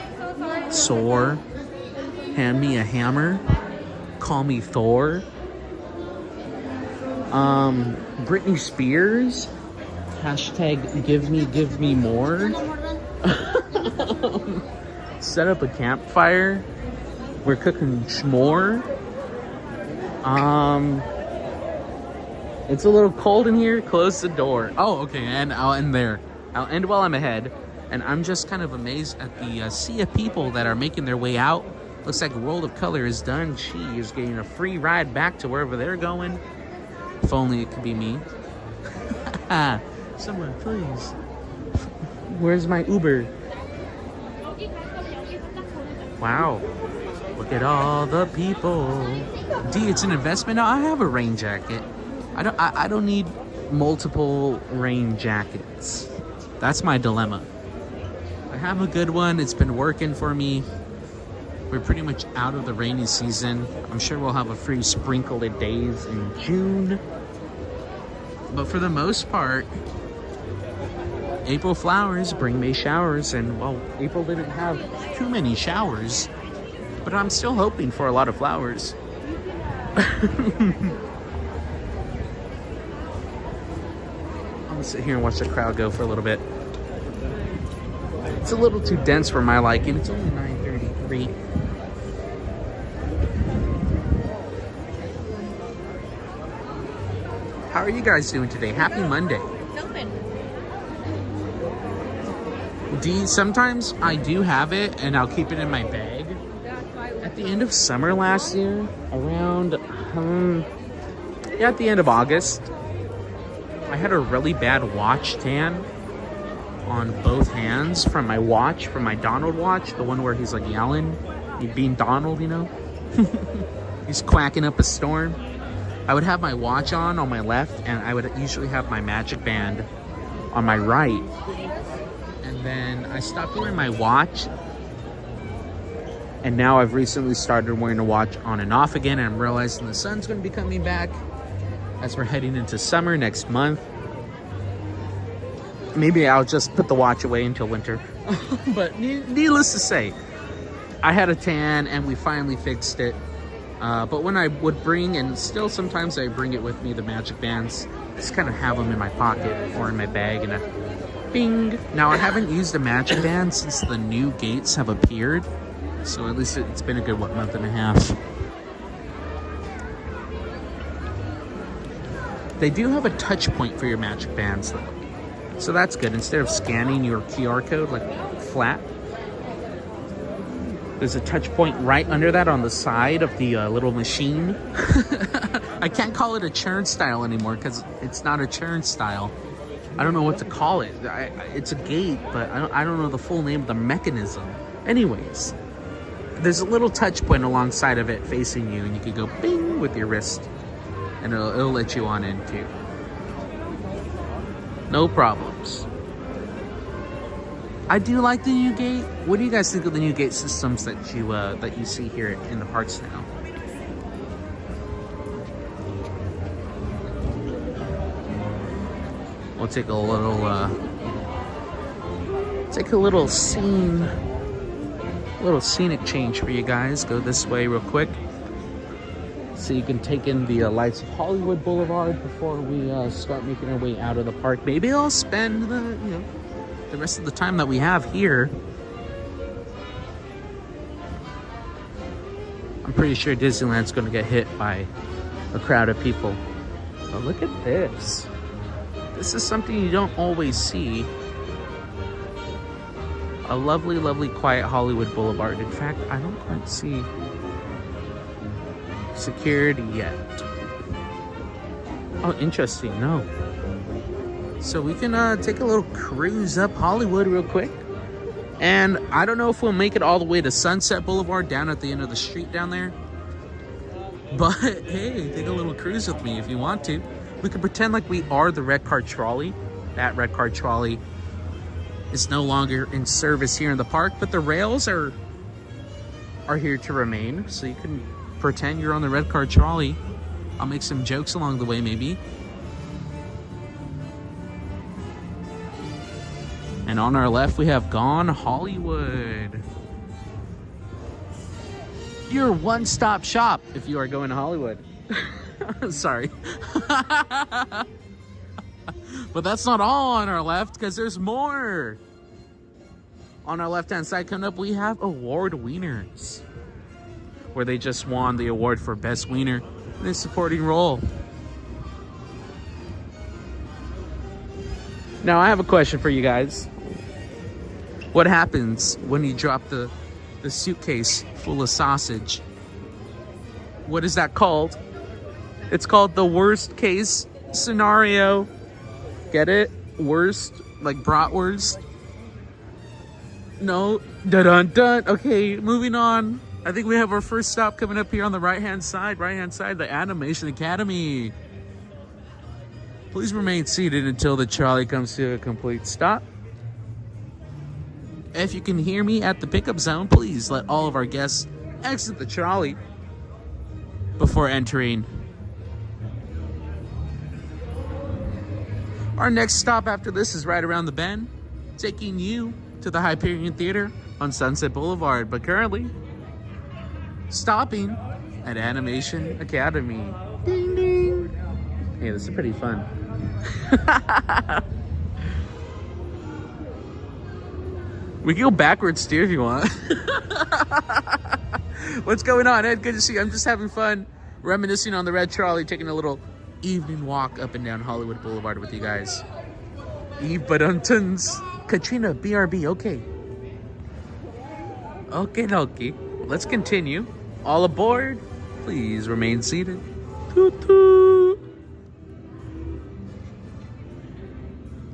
Sore. Hand me a hammer. Call me Thor. Britney Spears. Hashtag give me more. Set up a campfire. We're cooking s'more. It's a little cold in here. Close the door. Oh, okay, and I'll end there. I'll end while I'm ahead. And I'm just kind of amazed at the sea of people that are making their way out. Looks like World of Color is done. She is getting a free ride back to wherever they're going. If only it could be me. Someone, please. Where's my Uber? Wow. Look at all the people. D, it's an investment. No, I have a rain jacket. I don't need multiple rain jackets. That's my dilemma. I have a good one. It's been working for me. We're pretty much out of the rainy season. I'm sure we'll have a few sprinkled days in June. But for the most part, April flowers bring May showers. And, well, April didn't have too many showers. But I'm still hoping for a lot of flowers. I'm gonna sit here and watch the crowd go for a little bit. It's a little too dense for my liking. It's only 9:33. How are you guys doing today? Happy Monday. D, sometimes I do have it and I'll keep it in my bag. At the end of summer last year, around, at the end of August, I had a really bad watch tan on both hands from my watch, from my Donald watch, the one where he's like yelling, being Donald, you know? He's quacking up a storm. I would have my watch on my left, and I would usually have my magic band on my right. And then I stopped wearing my watch, and now I've recently started wearing a watch on and off again, and I'm realizing the sun's going to be coming back as we're heading into summer next month. Maybe I'll just put the watch away until winter. But needless to say, I had a tan and we finally fixed it. But when I would bring, and still sometimes I bring it with me, the magic bands, just kind of have them in my pocket or in my bag, and bing. Now, I haven't used a magic band since the new gates have appeared. So at least it's been a good, month and a half. They do have a touch point for your magic bands, though. So that's good. Instead of scanning your QR code, like flat, there's a touch point right under that on the side of the little machine. I can't call it a turnstile anymore because it's not a turnstile. I don't know what to call it. It's a gate, but I don't know the full name of the mechanism. Anyways, there's a little touch point alongside of it facing you, and you can go bing with your wrist, and it'll let you on in too. No problems. I do like the new gate. What do you guys think of the new gate systems that you see here in the parks now? We'll take a little scenic change for you guys. Go this way real quick, so you can take in the lights of Hollywood Boulevard before we start making our way out of the park. Maybe I'll spend the rest of the time that we have here. I'm pretty sure Disneyland's going to get hit by a crowd of people. But look at this. This is something you don't always see. A lovely, lovely, quiet Hollywood Boulevard. In fact, I don't quite see security yet. Oh, interesting. No. So we can take a little cruise up Hollywood real quick. And I don't know if we'll make it all the way to Sunset Boulevard down at the end of the street down there. But hey, take a little cruise with me if you want to. We can pretend like we are the red car trolley. That red car trolley is no longer in service here in the park, but the rails are here to remain. So you can pretend you're on the red car trolley. I'll make some jokes along the way, maybe. And on our left, we have Gone Hollywood. Your one-stop shop if you are going to Hollywood. Sorry. But that's not all on our left, because there's more. On our left-hand side coming up, we have award wieners, where they just won the award for Best Wiener in a supporting role. Now, I have a question for you guys. What happens when you drop the suitcase full of sausage? What is that called? It's called the worst case scenario. Get it? Worst, like bratwurst. No. Dun dun dun. Okay, moving on. I think we have our first stop coming up here on the right-hand side. Right-hand side, the Animation Academy. Please remain seated until the trolley comes to a complete stop. If you can hear me at the pickup zone, please let all of our guests exit the trolley before entering. Our next stop after this is right around the bend, taking you to the Hyperion Theater on Sunset Boulevard, but currently stopping at Animation Academy. Ding ding. Hey, this is pretty fun. We can go backwards too if you want. What's going on, Ed? Good to see you. I'm just having fun, reminiscing on the red trolley, taking a little evening walk up and down Hollywood Boulevard with you guys. Eve Buduntons. Katrina, BRB, okay. Okay. Let's continue. All aboard. Please remain seated. Toot toot.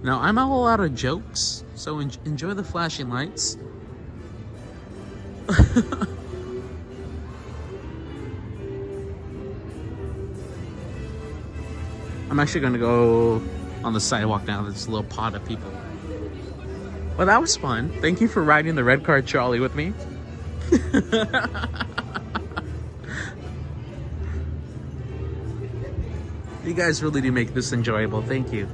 Now, I'm all out of jokes, so enjoy the flashing lights. I'm actually going to go on the sidewalk now. There's a little pod of people. Well, that was fun. Thank you for riding the red car trolley with me. You guys really do make this enjoyable. Thank you.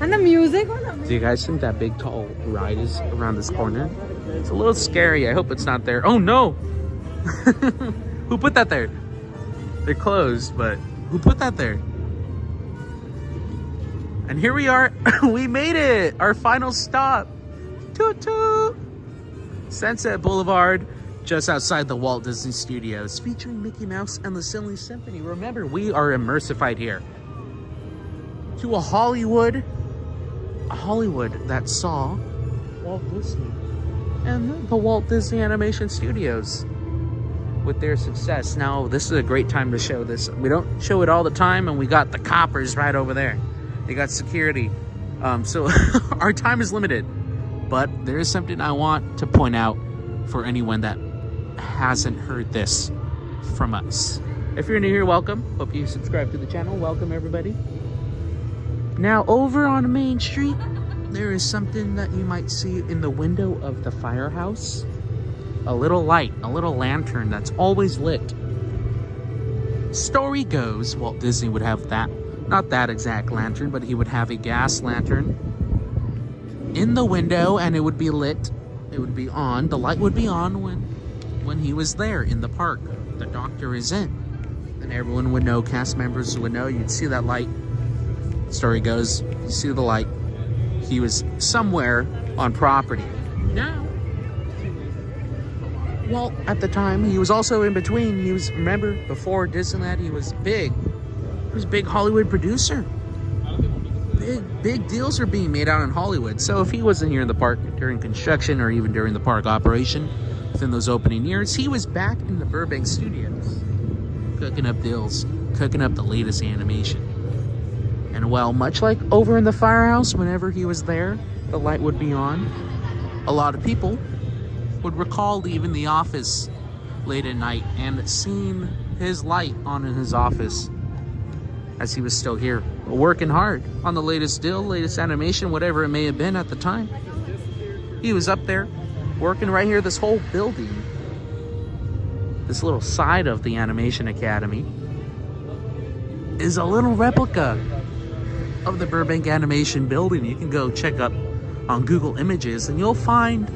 And the music? Do you guys think that big tall ride is around this corner? It's a little scary. I hope it's not there. Oh no! Who put that there? They're closed, but who put that there? And here we are. We made it! Our final stop. Toot toot! Sunset Boulevard, just outside the Walt Disney Studios, featuring Mickey Mouse and the Silly Symphony. Remember, we are immersified here to a Hollywood that saw Walt Disney and the Walt Disney Animation Studios with their success. Now, this is a great time to show this. We don't show it all the time, and we got the coppers right over there. They got security. So our time is limited, but there is something I want to point out for anyone that hasn't heard this from us. If you're new here, welcome. Hope you subscribe to the channel. Welcome, everybody. Now, over on Main Street, there is something that you might see in the window of the firehouse. A little light, a little lantern that's always lit. Story goes, Walt Disney would have that, not that exact lantern, but he would have a gas lantern in the window, and it would be lit. It would be on. The light would be on when he was there in the park. The doctor is in. And everyone would know, cast members would know. You'd see that light. Story goes, you see the light. He was somewhere on property. Now, Walt, at the time, he was also in between. He was, remember, before Disneyland, he was big. He was a big Hollywood producer. Big deals are being made out in Hollywood. So if he wasn't here in the park during construction or even during the park operation within those opening years, he was back in the Burbank studios, cooking up deals, cooking up the latest animation. And well, much like over in the firehouse, whenever he was there, the light would be on. A lot of people would recall leaving the office late at night and seeing his light on in his office as he was still here, working hard on the latest deal, latest animation, whatever it may have been at the time. He was up there working right here. This whole building, this little side of the Animation Academy, is a little replica of the Burbank Animation building. You can go check up on Google Images and you'll find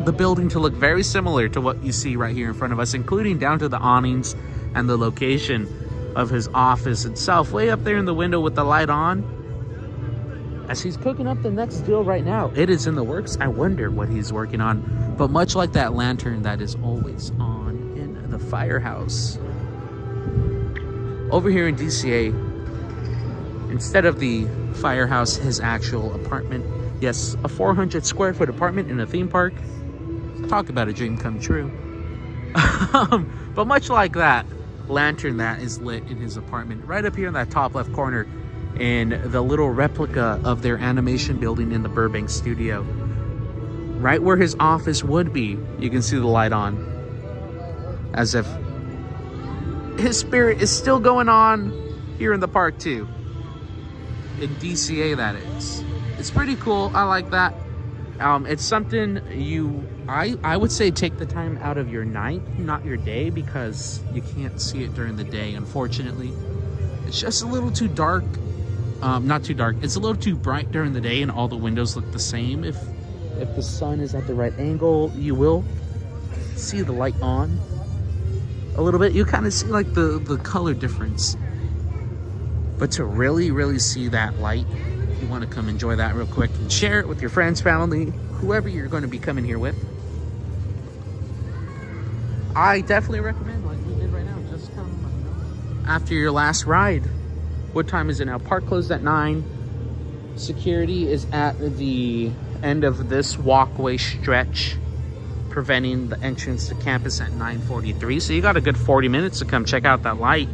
the building to look very similar to what you see right here in front of us, including down to the awnings and the location of his office itself, way up there in the window with the light on, as he's cooking up the next deal right now. It is in the works. I wonder what he's working on. But much like that lantern that is always on in the firehouse, over here in DCA, instead of the firehouse, his actual apartment, yes, a 400 square foot apartment in a theme park. Talk about a dream come true. But much like that lantern that is lit in his apartment, right up here in that top left corner, in the little replica of their animation building in the Burbank studio, right where his office would be, you can see the light on, as if his spirit is still going on here in the park too. In DCA, that is. It's pretty cool. I like that. It's something I would say take the time out of your night, not your day, because you can't see it during the day, unfortunately. It's just a little too dark. Not too dark. It's a little too bright during the day, and all the windows look the same. If the sun is at the right angle, you will see the light on a little bit. You kind of see like the color difference. But to really see that light, you want to come enjoy that real quick and share it with your friends, family, whoever you're going to be coming here with. I definitely recommend, like we did right now, just come after your last ride. What time is it now? Park closed at 9. Security is at the end of this walkway stretch, preventing the entrance to campus at 9:43. So you got a good 40 minutes to come check out that light.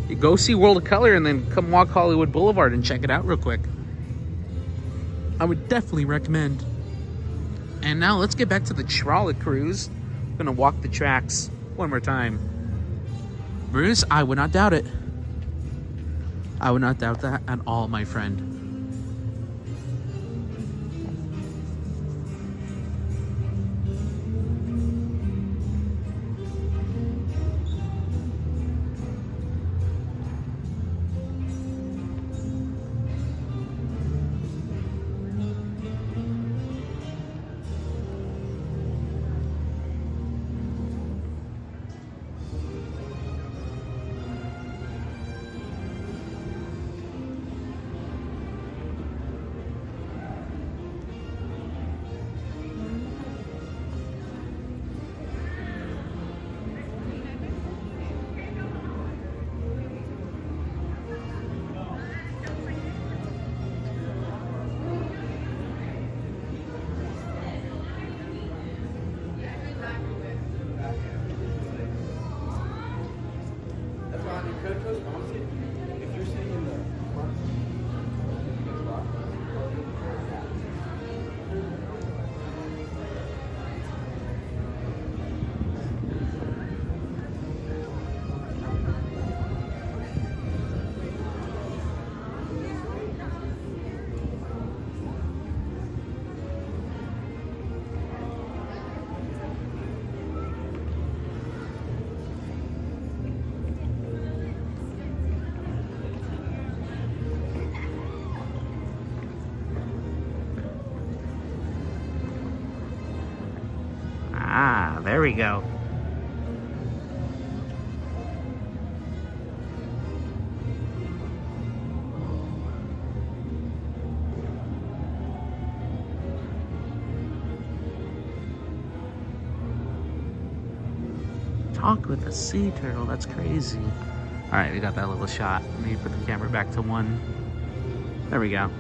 You go see World of Color and then come walk Hollywood Boulevard and check it out real quick. I would definitely recommend. And now let's get back to the trolley cruise. I'm gonna walk the tracks one more time. Bruce, I would not doubt it. I would not doubt that at all, my friend. Ah, there we go. Talk with a sea turtle, that's crazy. All right, we got that little shot. Let me put the camera back to 1. There we go.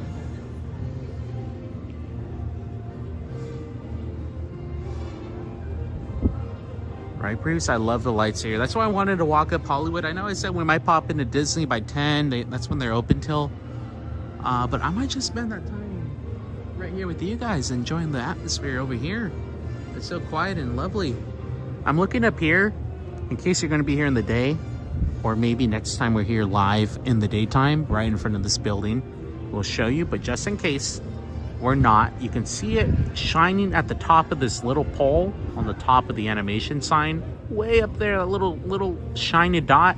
Right, Bruce? I love the lights here. That's why I wanted to walk up Hollywood. I know I said we might pop into Disney by 10. That's when they're open till. But I might just spend that time right here with you guys, enjoying the atmosphere over here. It's so quiet and lovely. I'm looking up here in case you're going to be here in the day, or maybe next time we're here live in the daytime, right in front of this building. We'll show you, but just in case we're not, you can see it shining at the top of this little pole on the top of the animation sign, way up there, a little shiny dot.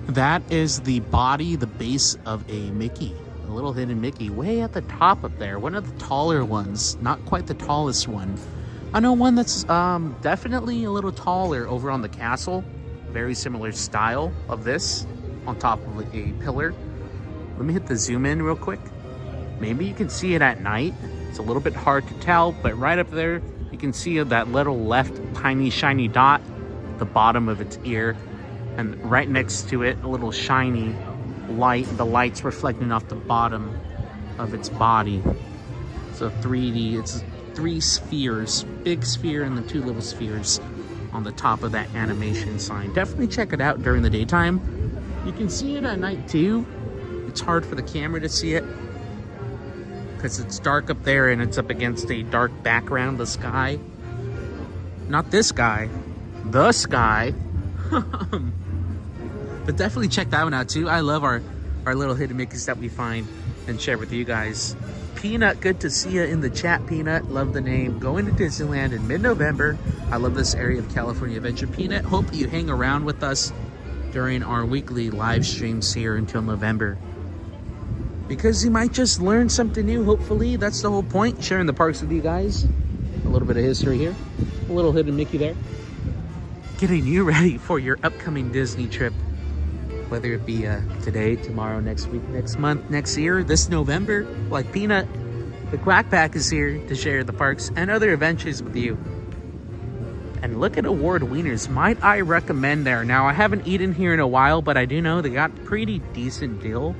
That is the body, the base of a Mickey, a little hidden Mickey, way at the top up there. One of the taller ones, not quite the tallest one. I know one that's definitely a little taller over on the castle. Very similar style of this on top of a pillar. Let me hit the zoom in real quick. Maybe you can see it at night. It's a little bit hard to tell, but right up there, you can see that little left tiny shiny dot, the bottom of its ear, and right next to it, a little shiny light. The light's reflecting off the bottom of its body. So 3D, it's 3 spheres, big sphere and the 2 little spheres. on the top of that animation sign. Definitely check it out during the daytime. You can see it at night too. It's hard for the camera to see it because it's dark up there and it's up against a dark background, the sky. Not this guy, the sky. But definitely check that one out too. I love our little hidden Mickeys that we find and share with you guys. Peanut, good to see you in the chat, Peanut. Love the name. Going to Disneyland in mid-November. I love this area of California Adventure. Peanut, hope you hang around with us during our weekly live streams here until November, because you might just learn something new. Hopefully that's the whole point, sharing the parks with you guys. A little bit of history here, a little hidden Mickey there, getting you ready for your upcoming Disney trip, whether it be today, tomorrow, next week, next month, next year, this November. Like Peanut, the Quack Pack is here to share the parks and other adventures with you. And look at award wieners. Might I recommend there? Now, I haven't eaten here in a while, but I do know they got pretty decent deal.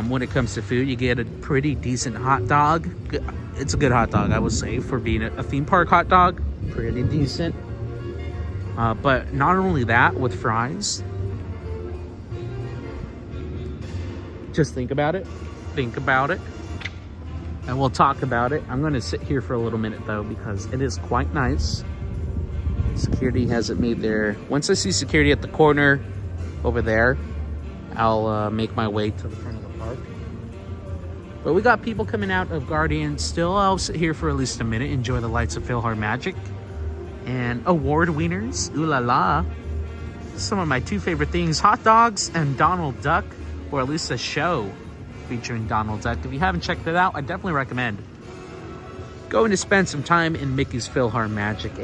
When it comes to food, you get a pretty decent hot dog. It's a good hot dog, I would say, for being a theme park hot dog. Pretty decent. But not only that, with fries. Just think about it. Think about it. And we'll talk about it. I'm going to sit here for a little minute, though, because it is quite nice. Security has it made there. Once I see security at the corner over there, I'll make my way to the front of the park. But we got people coming out of Guardian still. I'll sit here for at least a minute, enjoy the lights of PhilharMagic. And award wieners, ooh la la. Some of my two favorite things, hot dogs and Donald Duck, or at least a show featuring Donald Duck. If you haven't checked it out, I definitely recommend going to spend some time in Mickey's PhilharMagic.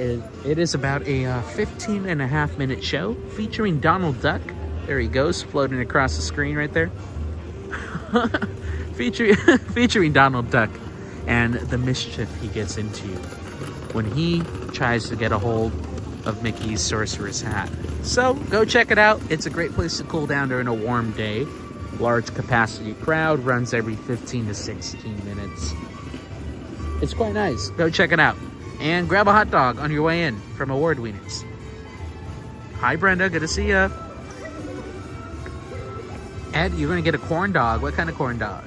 It is about a 15.5-minute show featuring Donald Duck. There he goes, floating across the screen right there. featuring Donald Duck and the mischief he gets into when he tries to get a hold of Mickey's sorcerer's hat. So go check it out. It's a great place to cool down during a warm day. Large capacity crowd, runs every 15 to 16 minutes. It's quite nice. Go check it out. And grab a hot dog on your way in from Award Wieners. Hi, Brenda. Good to see ya. Ed, you're going to get a corn dog. What kind of corn dog?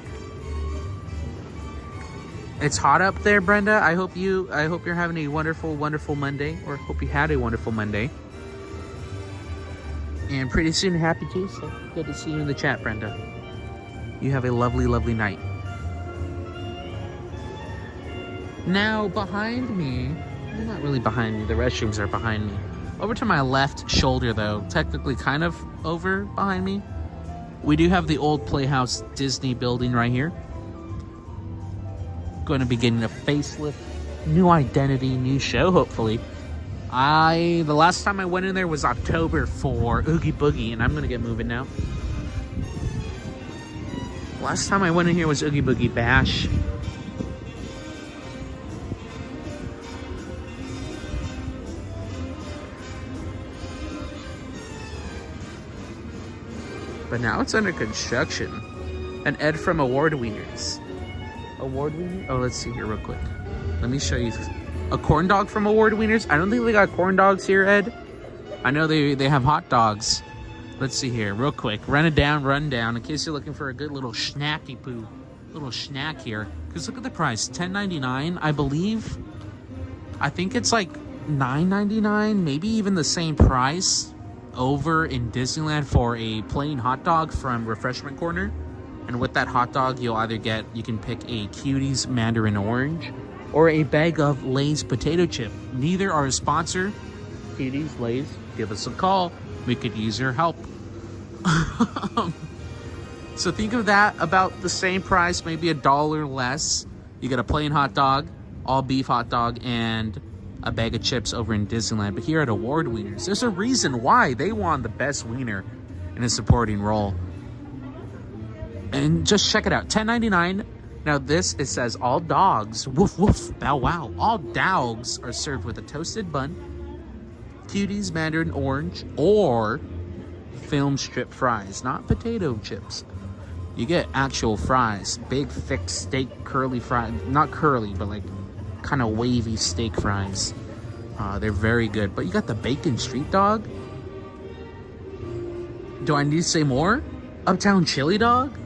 It's hot up there, Brenda. I hope you're having a wonderful, wonderful Monday, or hope you had a wonderful Monday. And pretty soon Happy Tuesday. Good to see you in the chat, Brenda. You have a lovely, lovely night. Now, behind me, well, not really behind me, the restrooms are behind me. Over to my left shoulder, though, technically kind of over behind me, we do have the old Playhouse Disney building right here. Going to be getting a facelift, new identity, new show, hopefully. The last time I went in there was October for Oogie Boogie, and I'm going to get moving now. Last time I went in here was Oogie Boogie Bash. But now it's under construction. And Ed from Award Wieners. Award Wieners? Oh, let's see here real quick. Let me show you. A corn dog from Award Wieners? I don't think they got corn dogs here, Ed. I know they have hot dogs. Let's see here, real quick. Run down, in case you're looking for a good little snacky poo. Little snack here. Because look at the price, $10.99, I believe. I think it's like $9.99, maybe even the same price over in Disneyland for a plain hot dog from Refreshment Corner. And with that hot dog, you can pick a Cuties Mandarin Orange or a bag of Lay's potato chip. Neither are a sponsor. Cuties, Lay's, give us a call. We could use your help. So think of that about the same price, maybe $1 less. You get a plain hot dog, all beef hot dog, and a bag of chips over in Disneyland. But here at Award Wieners, there's a reason why they won the best wiener in a supporting role. And just check it out, $10.99. Now this, it says all dogs, woof woof, bow wow. All dogs are served with a toasted bun, Cuties Mandarin Orange, or film strip fries, not potato chips. You get actual fries, big thick steak curly fries, not curly, but like kind of wavy steak fries. They're very good. But you got the bacon street dog. Do I need to say more? Uptown chili dog?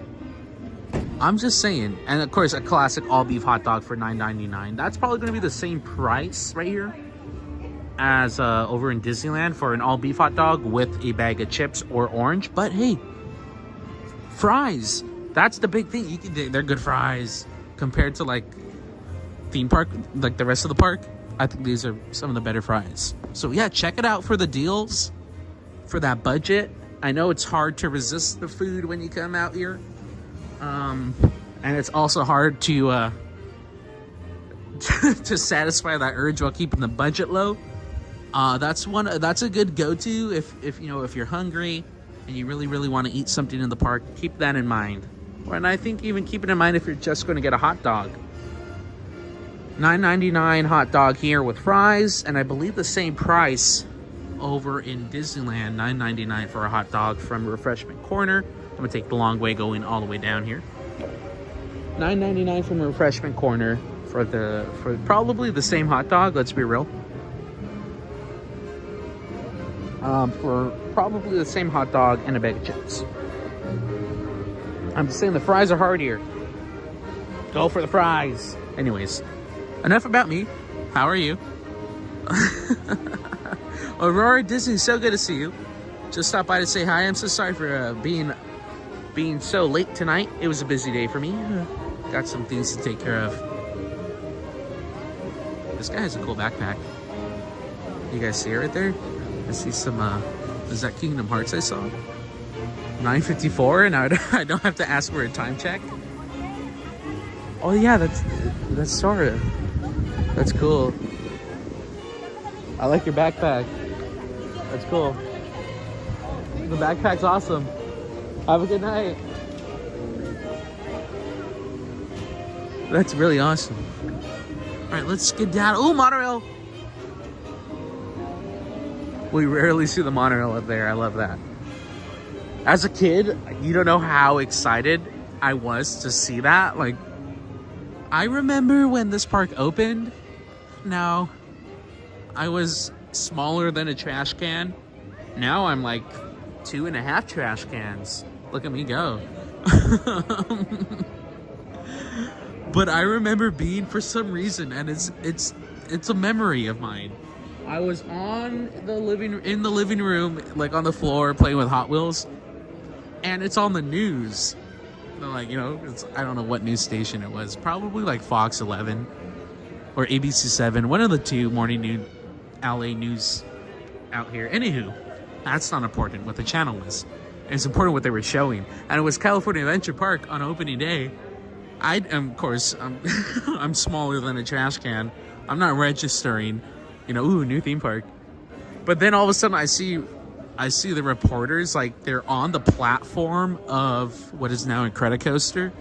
I'm just saying. And of course, a classic all beef hot dog for $9.99. That's probably going to be the same price right here as over in Disneyland for an all beef hot dog with a bag of chips or orange. But hey, fries. That's the big thing. They're good fries compared to like theme park, like the rest of the park. I think these are some of the better fries. So yeah, check it out for the deals for that budget. I know it's hard to resist the food when you come out here. And it's also hard to to satisfy that urge while keeping the budget low. That's a good go-to if you're hungry and you really want to eat something in the park. Keep that in mind. And I think even keep it in mind if you're just going to get a hot dog. $9.99 hot dog here with fries, and I believe the same price over in Disneyland. $9.99 for a hot dog from Refreshment Corner. I'm gonna take the long way going all the way down here. $9.99 from Refreshment Corner for probably the same hot dog. Let's be real. For probably the same hot dog and a bag of chips. I'm just saying the fries are hard here. Go for the fries. Anyways, enough about me. How are you? Aurora Disney, so good to see you. Just stopped by to say hi. I'm so sorry for being so late tonight. It was a busy day for me. Got some things to take care of. This guy has a cool backpack. You guys see it right there? I see some, is that Kingdom Hearts I saw? 9:54, and I don't have to ask for a time check. Oh yeah, that's Sora. That's cool. I like your backpack. That's cool. The backpack's awesome. Have a good night. That's really awesome. All right, let's get down. Oh, monorail. We rarely see the monorail up there. I love that. As a kid, you don't know how excited I was to see that. Like, I remember when this park opened. Now, I was smaller than a trash can. Now I'm like 2.5 trash cans. Look at me go. But I remember being, for some reason, and it's a memory of mine. I was in the living room, like on the floor, playing with Hot Wheels, and it's on the news. Like, I don't know what news station it was. Probably like Fox 11 or ABC 7, one of the two morning news, LA news out here. Anywho, that's not important what the channel was. It's important what they were showing. And it was California Adventure Park on opening day. Of course, I'm smaller than a trash can. I'm not registering, ooh, new theme park. But then all of a sudden I see the reporters, like they're on the platform of what is now Incredicoaster.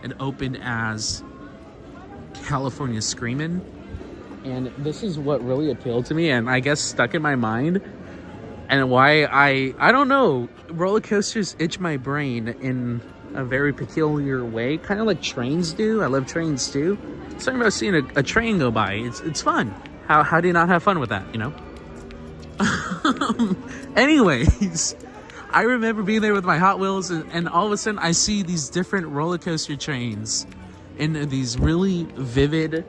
It opened as California Screamin'. And this is what really appealed to me and I guess stuck in my mind. And why I don't know, roller coasters itch my brain in a very peculiar way, kind of like trains do. I love trains too. Something about seeing a train go by, it's fun. How do you not have fun with that, Anyways, I remember being there with my Hot Wheels and all of a sudden I see these different roller coaster trains in these really vivid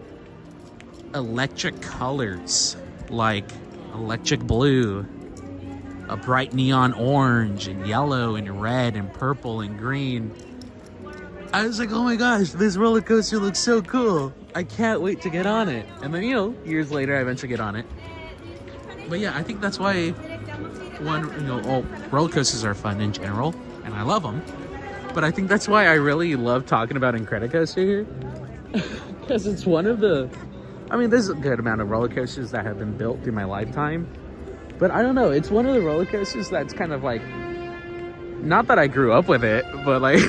electric colors, like electric blue, a bright neon orange and yellow and red and purple and green. I was like, oh my gosh, this roller coaster looks so cool. I can't wait to get on it. And then, years later, I eventually get on it. But yeah, I think that's why all roller coasters are fun in general, and I love them. But I think that's why I really love talking about Incredicoaster here. Because it's one of the... there's a good amount of roller coasters that have been built through my lifetime. But I don't know, it's one of the roller coasters that's kind of like... Not that I grew up with it, but like...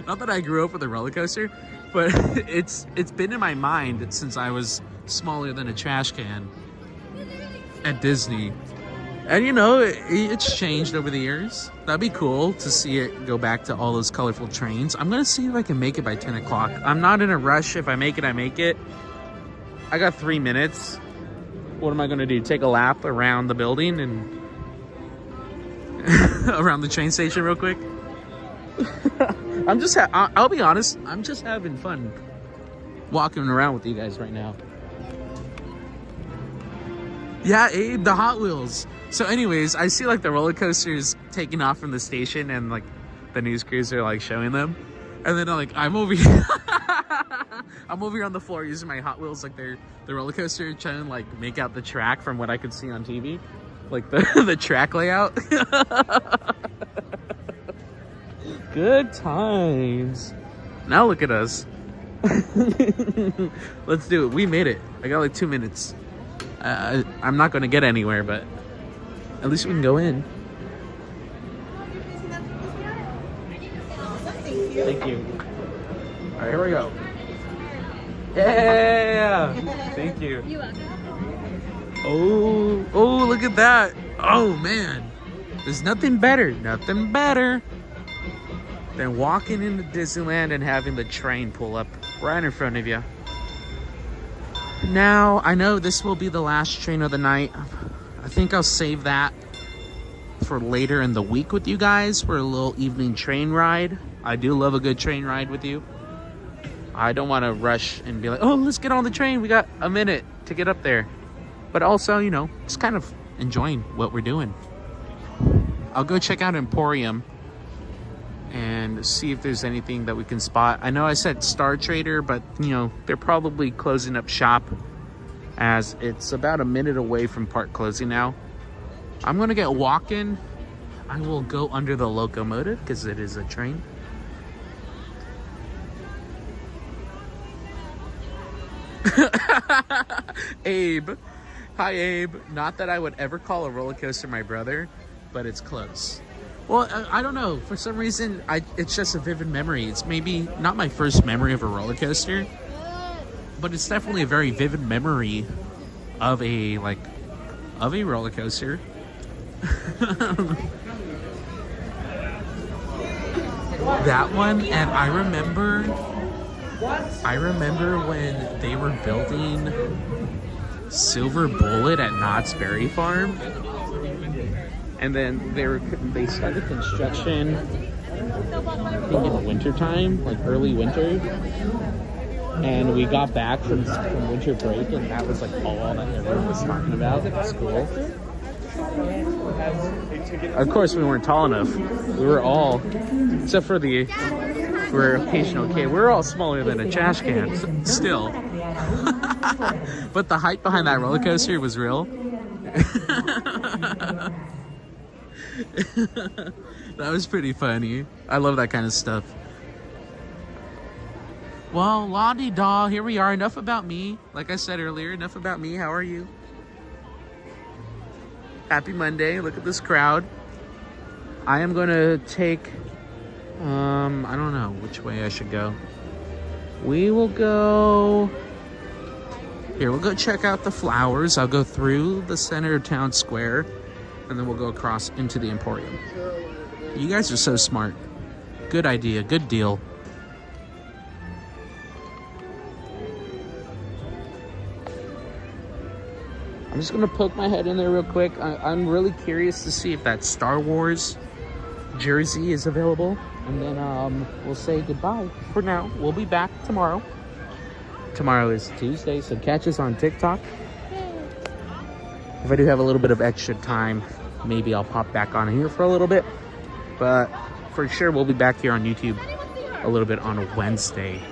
Not that I grew up with a roller coaster, but it's been in my mind since I was smaller than a trash can at Disney. And it's changed over the years. That'd be cool to see it go back to all those colorful trains. I'm gonna see if I can make it by 10 o'clock. I'm not in a rush. If I make it, I make it. I got 3 minutes. What am I gonna do? Take a lap around the building and around the train station real quick? I'll be honest, I'm just having fun walking around with you guys right now. Yeah, Abe, the Hot Wheels. So anyways, I see like the roller coasters taking off from the station and like the news crews are like showing them. And then I'm over here. I'm over here on the floor using my Hot Wheels, like the roller coaster, trying to like make out the track from what I could see on TV. Like the track layout. Good times. Now look at us. Let's do it. We made it. I got like 2 minutes. I'm not going to get anywhere, but at least we can go in. Thank you. All right, here we go. Yeah. Thank you. You're welcome. Oh, look at that. Oh, man. There's nothing better than walking into Disneyland and having the train pull up right in front of you. Now, I know this will be the last train of the night. I think I'll save that for later in the week with you guys for a little evening train ride. I do love a good train ride with you. I don't want to rush and be like, oh, let's get on the train. We got a minute to get up there. But also, you know, just kind of enjoying what we're doing. I'll go check out Emporium and see if there's anything that we can spot. I know I said Star Trader, but, you know, they're probably closing up shop as it's about a minute away from park closing now. I'm going to get walking. I will go under the locomotive because it is a train. Abe. Hi, Abe. Not that I would ever call a roller coaster my brother, but it's close. Well, I don't know. For some reason, it's just a vivid memory. It's maybe not my first memory of a roller coaster, but it's definitely a very vivid memory of a roller coaster. That one, and I remember when they were building Silver Bullet at Knott's Berry Farm, and then they started construction I think in the winter time, like early winter, and we got back from winter break, and that was like all that everyone was talking about at school. Of course, we weren't tall enough. We were all, except for we're occasional kid. We're all smaller than a trash can still. But the hype behind that roller coaster was real. That was pretty funny. I love that kind of stuff. Well, la-di-da, here we are. Enough about me. Like I said earlier, enough about me. How are you? Happy Monday. Look at this crowd. I am going to take... I don't know which way I should go. We will go... Here, we'll go check out the flowers. I'll go through the center of town square, and then we'll go across into the Emporium. You guys are so smart. Good idea. Good deal. I'm just going to poke my head in there real quick. I'm really curious to see if that Star Wars jersey is available. And then we'll say goodbye for now. We'll be back tomorrow. Tomorrow is Tuesday, so catch us on TikTok. If I do have a little bit of extra time, maybe I'll pop back on here for a little bit. But for sure, we'll be back here on YouTube a little bit on a Wednesday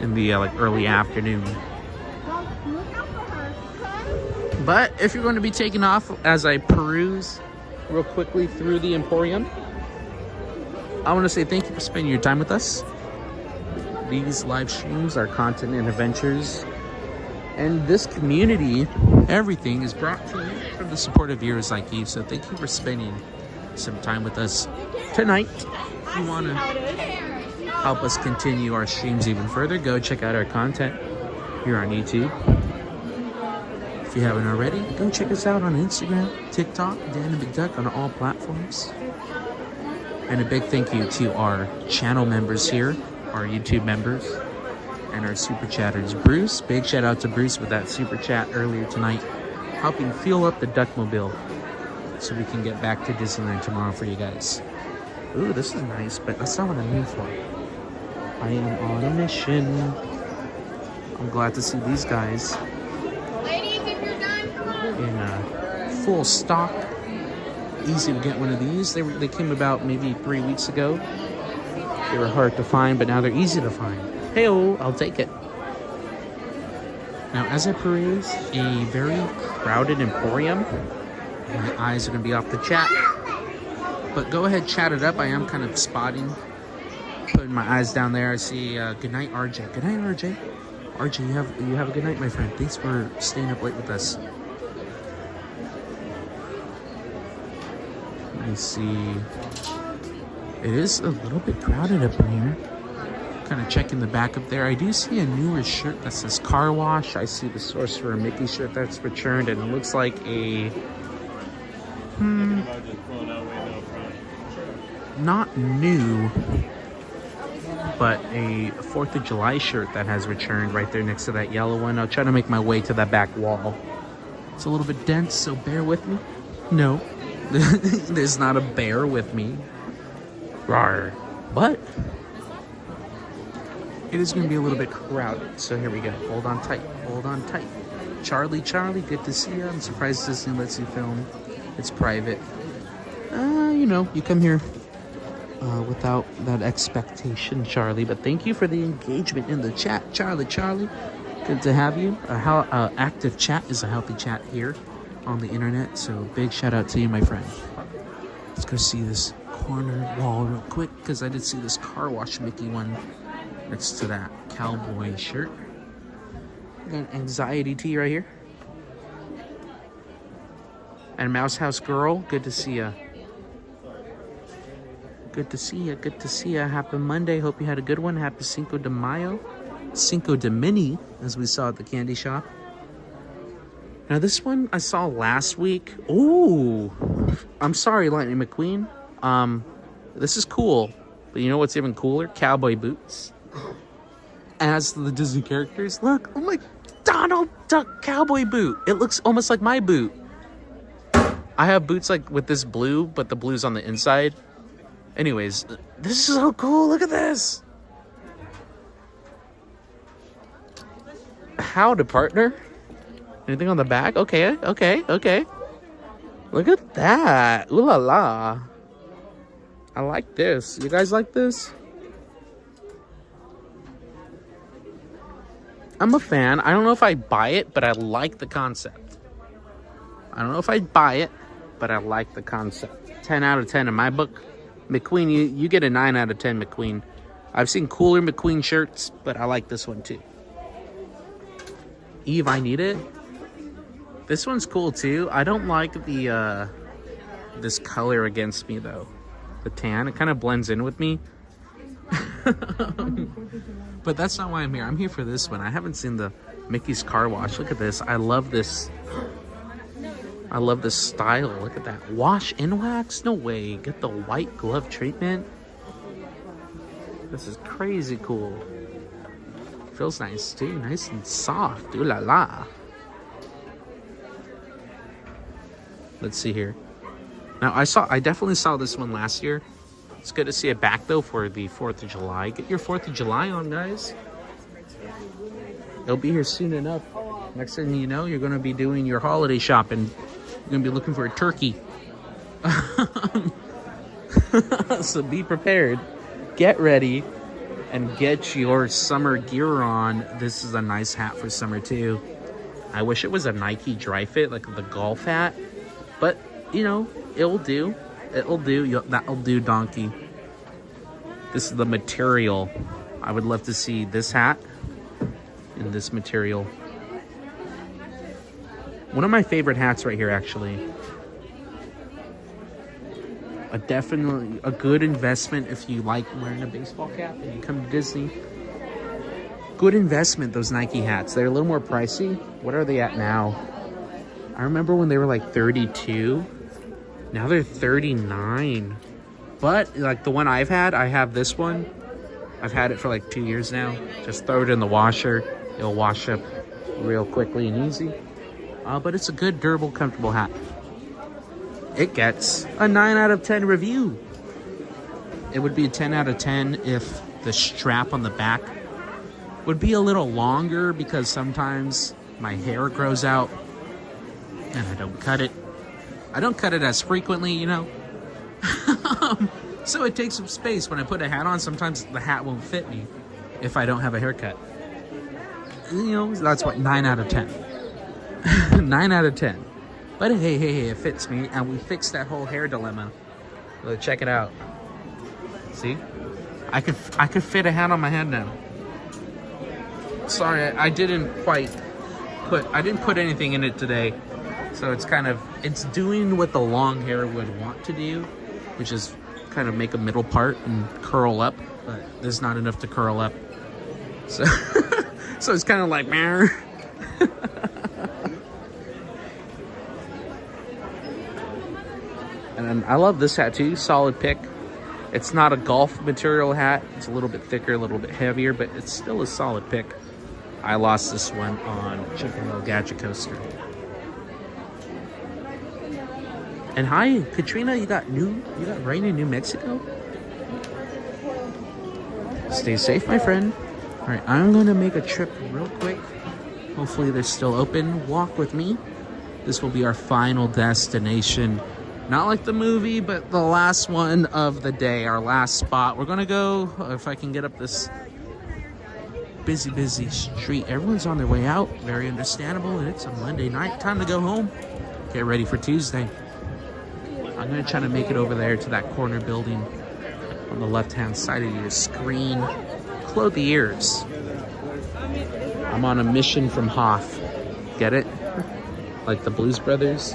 in the early afternoon. But if you're going to be taking off as I peruse real quickly through the Emporium, I want to say thank you for spending your time with us. These live streams, our content and adventures, and this community, everything is brought to you from the support of viewers like you. So thank you for spending some time with us tonight. If you want to help us continue our streams even further, go check out our content here on YouTube. If you haven't already, go check us out on Instagram, TikTok, Dan and Big Duck on all platforms. And a big thank you to our channel members here, our YouTube members. And our super chatters, Bruce. Big shout out to Bruce with that super chat earlier tonight, helping fuel up the Duckmobile so we can get back to Disneyland tomorrow for you guys. Ooh, this is nice, but that's not what I'm here for. I am on a mission. I'm glad to see these guys in full stock. Easy to get one of these. They came about maybe 3 weeks ago. They were hard to find, but now they're easy to find. Hey-oh, I'll take it. Now, as I peruse a very crowded emporium, my eyes are going to be off the chat. But go ahead, chat it up. I am kind of spotting. Putting my eyes down there. I see, good night, RJ. Good night, RJ. RJ, you have a good night, my friend. Thanks for staying up late with us. Let me see. It is a little bit crowded up in here. Kind of checking the back up there. I do see a newer shirt that says car wash. I see the Sorcerer Mickey shirt that's returned, and it looks like a not new, but a 4th of July shirt that has returned right there next to that yellow one. I'll try to make my way to that back wall. It's a little bit dense, so bear with me. No, there's not a bear with me. Rawr. But it is going to be a little bit crowded, so here we go. Hold on tight. Hold on tight. Charlie, good to see you. I'm surprised Disney lets you film. It's private. You know, you come here without that expectation, Charlie. But thank you for the engagement in the chat, Charlie. Good to have you. Active chat is a healthy chat here on the internet. So big shout out to you, my friend. Let's go see this corner wall real quick, because I did see this car wash Mickey one next to that cowboy shirt. Got an anxiety tea right here. And Mouse House Girl, good to see ya. Good to see ya. Happy Monday. Hope you had a good one. Happy Cinco de Mayo. Cinco de Mini, as we saw at the candy shop. Now this one I saw last week. Ooh. I'm sorry, Lightning McQueen. This is cool. But you know what's even cooler? Cowboy boots. As the Disney characters. Look, oh my Donald Duck cowboy boot. It looks almost like my boot. I have boots like with this blue, but the blue's on the inside. Anyways, this is so cool. Look at this. Howdy, partner. Anything on the back? Okay. Look at that. Ooh la la. I like this. You guys like this? I'm a fan. I don't know if I buy it, but I like the concept. I don't know if I buy it, but I like the concept. 10 out of 10 in my book. McQueen, you get a 9 out of 10, McQueen. I've seen cooler McQueen shirts, but I like this one too. Eve, I need it. This one's cool too. I don't like the this color against me though. The tan, it kind of blends in with me. But that's not why I'm here. I'm here for this one. I haven't seen the Mickey's Car Wash. Look at this. I love this. I love this style. Look at that. Wash and wax? No way. Get the white glove treatment. This is crazy cool. Feels nice too. Nice and soft. Ooh la la. Let's see here. Now I definitely saw this one last year. It's good to see it back though for the 4th of July. Get your 4th of July on, guys. It'll be here soon enough. Next thing you know, you're going to be doing your holiday shopping. You're going to be looking for a turkey. So be prepared. Get ready and get your summer gear on. This is a nice hat for summer too. I wish it was a Nike dry fit, like the golf hat. But, you know, it'll do. It'll do. That'll do, donkey. This is the material. I would love to see this hat in this material. One of my favorite hats right here, actually. Definitely a good investment if you like wearing a baseball cap and you come to Disney. Good investment, those Nike hats. They're a little more pricey. What are they at now? I remember when they were like 32. Now they're 39. But like the one I have this one. I've had it for like 2 years now. Just throw it in the washer. It'll wash up real quickly and easy. But it's a good, durable, comfortable hat. It gets a 9 out of 10 review. It would be a 10 out of 10 if the strap on the back would be a little longer, because sometimes my hair grows out and I don't cut it. I don't cut it as frequently, you know. So it takes some space. When I put a hat on, sometimes the hat won't fit me if I don't have a haircut. You know, that's what, 9 out of 10. 9 out of 10. But hey, it fits me, and we fixed that whole hair dilemma. So check it out. See? I could fit a hat on my head now. Sorry, I didn't put anything in it today. So it's doing what the long hair would want to do, which is kind of make a middle part and curl up, but there's not enough to curl up. So so it's kind of like meh. And I love this hat too, solid pick. It's not a golf material hat. It's a little bit thicker, a little bit heavier, but it's still a solid pick. I lost this one on Chippewa Gadget Coaster. And hi, Katrina, you got rain in New Mexico? Stay safe, my friend. All right, I'm gonna make a trip real quick. Hopefully they're still open. Walk with me. This will be our final destination. Not like the movie, but the last one of the day, our last spot. We're gonna go, if I can get up this busy street. Everyone's on their way out, very understandable, and it's a Monday night. Time to go home. Get ready for Tuesday. I'm gonna try to make it over there to that corner building on the left-hand side of your screen. Close the ears. I'm on a mission from Hoth. Get it? Like the Blues Brothers?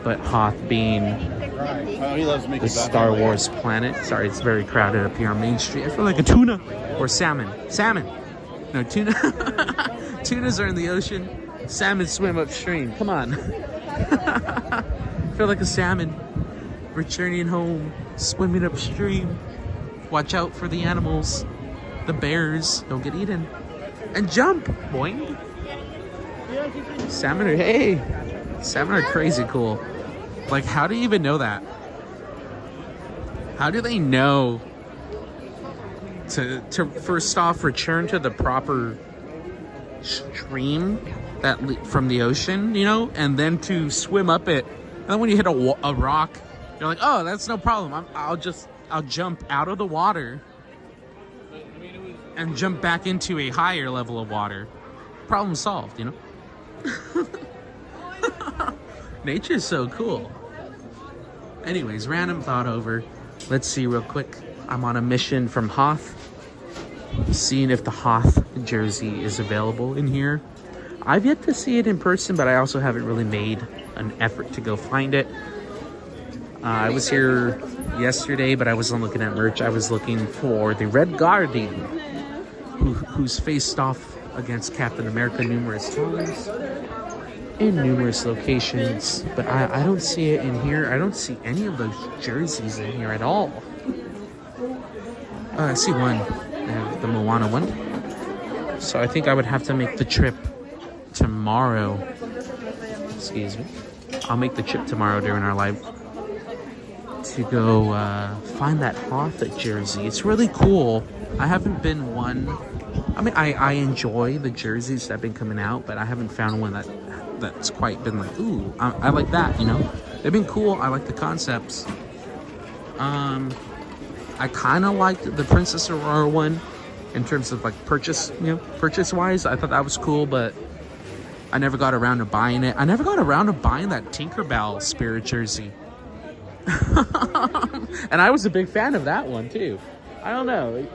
But Hoth being the Star Wars planet. Sorry, it's very crowded up here on Main Street. I feel like a tuna or salmon. Salmon. No, tuna. Tunas are in the ocean. Salmon swim upstream. Come on. I feel like a salmon returning home, swimming upstream. Watch out for the animals. The bears. Don't get eaten. And jump. Boing. Salmon are crazy cool. Like, how do you even know that? How do they know to first off return to the proper stream from the ocean, you know, and then to swim up it? And then when you hit a rock, you're like, oh, that's no problem. I'll jump out of the water and jump back into a higher level of water. Problem solved, you know? Nature's so cool. Anyways, random thought over. Let's see real quick. I'm on a mission from Hoth. Seeing if the Hoth jersey is available in here. I've yet to see it in person, but I also haven't really made an effort to go find it. I was here yesterday, but I wasn't looking at merch. I was looking for the Red Guardian, who's faced off against Captain America numerous times in numerous locations, but I don't see it in here. I don't see any of those jerseys in here at all. I see one, the Moana one. So I think I would have to make the trip tomorrow. Excuse me. I'll make the trip tomorrow during our live to go find that Hoth jersey. It's really cool. I haven't been one. I mean, I enjoy the jerseys that have been coming out, but I haven't found one that's quite been like, ooh, I like that, you know? They've been cool. I like the concepts. I kind of liked the Princess Aurora one in terms of like purchase-wise. I thought that was cool, but I never got around to buying it. I never got around to buying that Tinkerbell Spirit jersey. And I was a big fan of that one, too. I don't know.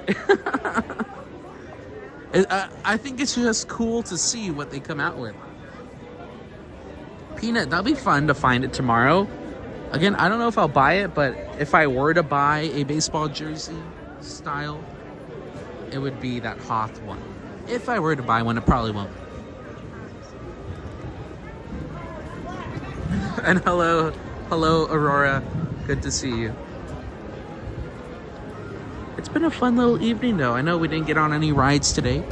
I think it's just cool to see what they come out with. Peanut, that'll be fun to find it tomorrow. Again, I don't know if I'll buy it, but if I were to buy a baseball jersey style, it would be that Hoth one. If I were to buy one, it probably won't. And hello, Aurora. Good to see you. It's been a fun little evening though. I know we didn't get on any rides today,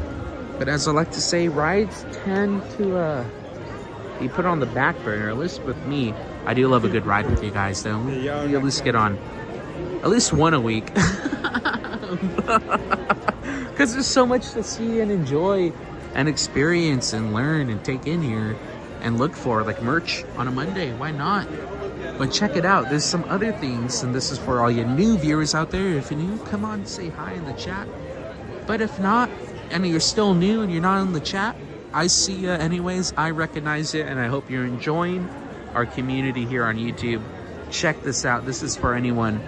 but as I like to say, rides tend to be put on the back burner, at least with me. I do love a good ride with you guys though. We at least get on at least one a week. Because there's so much to see and enjoy and experience and learn and take in here and look for, like merch on a Monday. Why not? But check it out. There's some other things, and this is for all you new viewers out there. If you're new, come on, say hi in the chat. But if not, and you're still new and you're not in the chat, I see you anyways. I recognize you, and I hope you're enjoying our community here on YouTube. Check this out. This is for anyone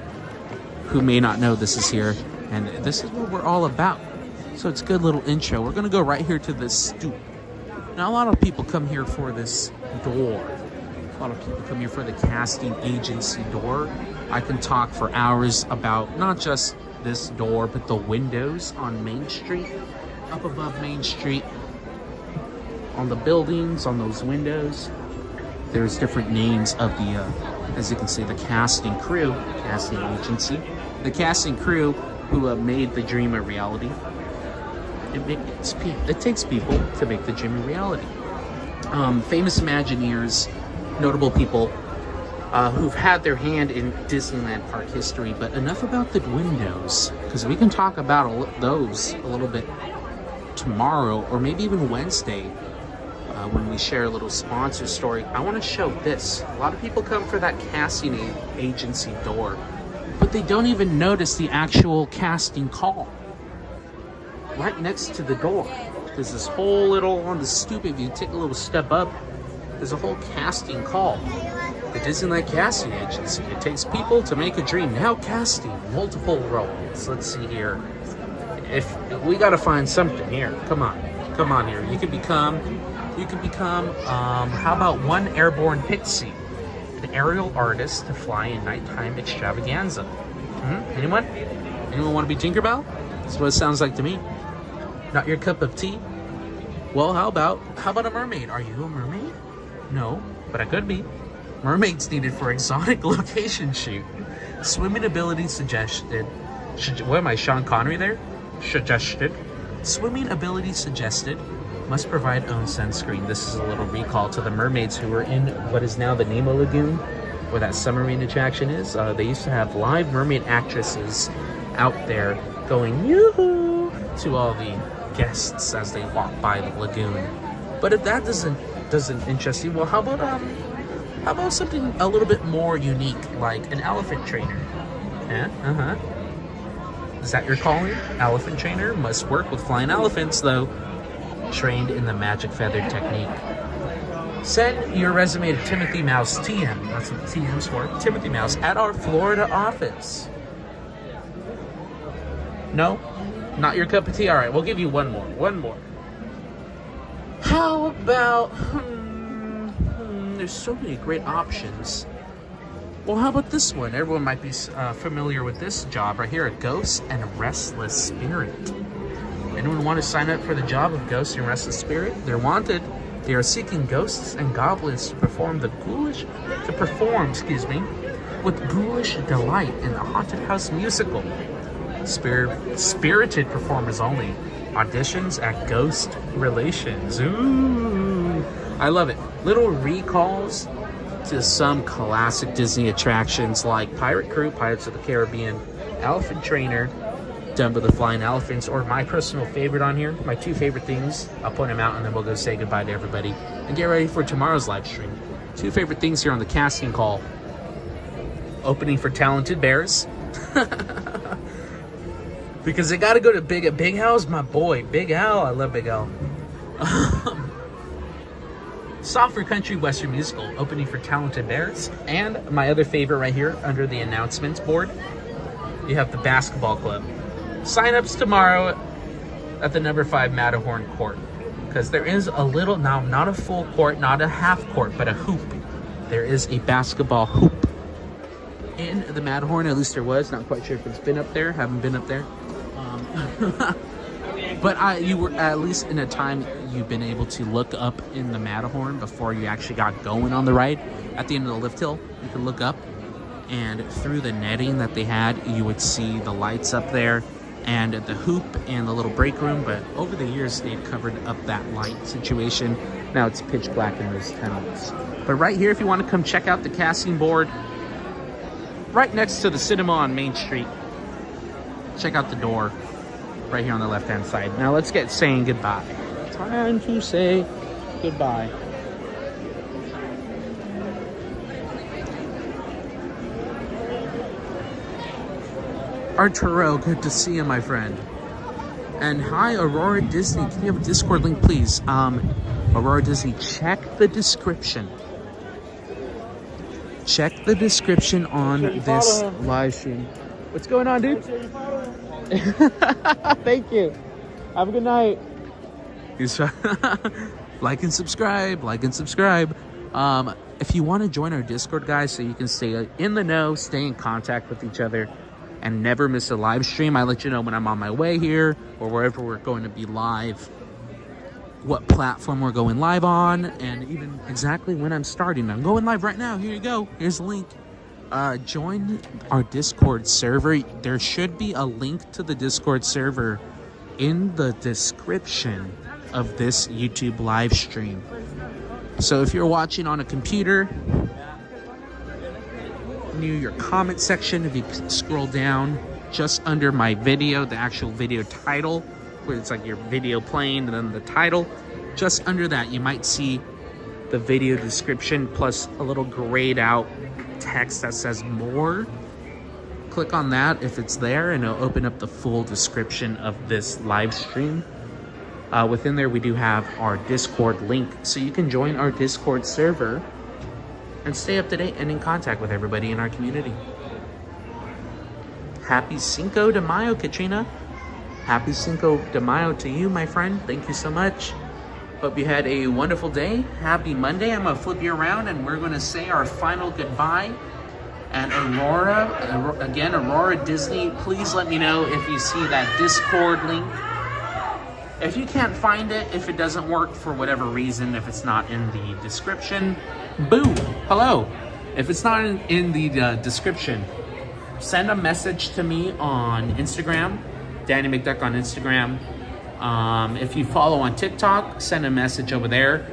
who may not know this is here, and this is what we're all about. So it's a good little intro. We're gonna go right here to this stoop. Now, a lot of people come here for this door. A lot of people come here for the casting agency door. I can talk for hours about not just this door, but the windows on Main Street, up above Main Street, on the buildings, on those windows. There's different names of the, as you can see, the casting crew, casting agency, the casting crew who made the dream a reality. It takes people to make the dream a reality. Famous Imagineers, notable people who've had their hand in Disneyland park history. But enough about the windows, because we can talk about those a little bit tomorrow, or maybe even Wednesday, when we share a little sponsor story. I want to show this. A lot of people come for that casting agency door, but they don't even notice the actual casting call. Right next to the door, there's this whole little, on the stoop, if you take a little step up, there's a whole casting call. The Disneyland Casting Agency. It takes people to make a dream. Now casting multiple roles. Let's see here. If we gotta find something here. Come on here. You could become, how about one airborne pixie? An aerial artist to fly in nighttime extravaganza. Anyone? Anyone want to be Tinkerbell? That's what it sounds like to me. Not your cup of tea? Well, how about a mermaid? Are you a mermaid? No, but I could be. Mermaids needed for exotic location shoot. Swimming ability suggested. What am I, Sean Connery there? Suggested. Swimming ability suggested. Must provide own sunscreen. This is a little recall to the mermaids who were in what is now the Nemo Lagoon, where that submarine attraction is. They used to have live mermaid actresses out there going yoo-hoo to all the guests as they walk by the lagoon. But if that doesn't interest you, well, how about something a little bit more unique, like an elephant trainer? Is that your calling? Elephant trainer must work with flying elephants, though. Trained in the magic feather technique. Send your resume to Timothy Mouse TM. That's what TM's for. Timothy Mouse at our Florida office. No? Not your cup of tea? Alright, we'll give you one more. How about... there's so many great options. Well, how about this one? Everyone might be familiar with this job right here. A Ghost and Restless Spirit. Anyone want to sign up for the job of Ghost and Restless Spirit? They're wanted. They are seeking ghosts and goblins to perform with ghoulish delight in the haunted house musical. Spirited performers only. Auditions at Ghost Relations. Ooh, I love it. Little recalls to some classic Disney attractions like Pirate Crew, Pirates of the Caribbean, Elephant Trainer, done with the flying elephants, or my personal favorite on here, my two favorite things. I'll point them out and then we'll go say goodbye to everybody and get ready for tomorrow's live stream. Two favorite things here on the casting call. Opening for Talented Bears. Because they got to go to Big Al's my boy. Big Al, I love Big Al. Software Country Western Musical, opening for Talented Bears. And my other favorite right here under the announcements board, you have the Basketball Club. Sign-ups tomorrow at the number 5 Matterhorn Court. Because there is a little, now not a full court, not a half court, but a hoop. There is a basketball hoop in the Matterhorn, at least there was. Not quite sure if it's been up there, haven't been up there. But you were at least in a time you've been able to look up in the Matterhorn before you actually got going on the ride. At the end of the lift hill, you can look up and through the netting that they had, you would see the lights up there and the hoop and the little break room. But over the years, they've covered up that light situation. Now it's pitch black in those tunnels. But right here, if you want to come check out the casting board, right next to the cinema on Main Street, check out the door right here on the left-hand side. Now let's get saying goodbye. Time to say goodbye. Arturo, good to see you, my friend. And hi, Aurora Disney. Can you have a Discord link, please? Aurora Disney, check the description. Check the description on this live stream. What's going on, dude? Thank you. Have a good night. Like and subscribe. Like and subscribe. If you want to join our Discord, guys, so you can stay in the know, stay in contact with each other, and never miss a live stream. I let you know when I'm on my way here or wherever we're going to be live, what platform we're going live on, and even exactly when I'm starting. I'm going live right now. Here you go. Here's the link. Join our Discord server. There should be a link to the Discord server in the description of this YouTube live stream. So if you're watching on a computer, near your comment section, if you scroll down just under my video, the actual video title, where it's like your video playing and then the title, just under that you might see the video description plus a little grayed out text that says more. Click on that if it's there, and it'll open up the full description of this live stream. Within there we do have our Discord link, so you can join our Discord server and stay up to date and in contact with everybody in our community. Happy Cinco de Mayo, Katrina. Happy Cinco de Mayo to you, my friend. Thank you so much. Hope you had a wonderful day. Happy Monday. I'm gonna flip you around and we're gonna say our final goodbye. And Aurora, again, Aurora Disney, please let me know if you see that Discord link. If you can't find it, if it doesn't work for whatever reason, if it's not in the description, boo, hello. If it's not in the description, send a message to me on Instagram, Danny McDuck on Instagram. If you follow on TikTok, send a message over there.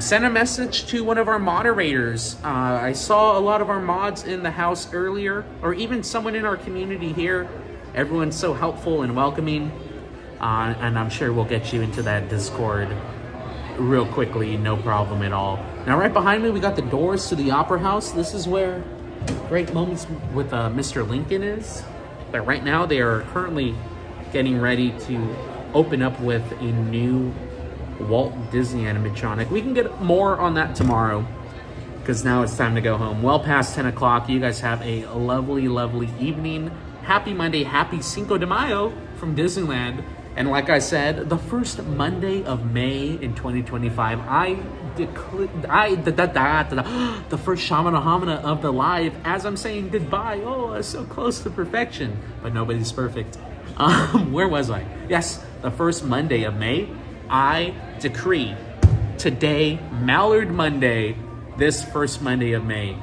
Send a message to one of our moderators. I saw a lot of our mods in the house earlier, or even someone in our community here. Everyone's so helpful and welcoming. And I'm sure we'll get you into that Discord real quickly, no problem at all. Now, right behind me, we got the doors to the Opera House. This is where Great Moments with Mr. Lincoln is. But right now, they are currently getting ready to open up with a new Walt Disney animatronic. We can get more on that tomorrow, because now it's time to go home. Well past 10 o'clock. You guys have a lovely, lovely evening. Happy Monday. Happy Cinco de Mayo from Disneyland. And like I said, the first Monday of May in 2025, the first Shamana Hamana of the live, as I'm saying goodbye. Oh, I'm so close to perfection, but nobody's perfect. Where was I? Yes, the first Monday of May, I decree today, Mallard Monday, this first Monday of May,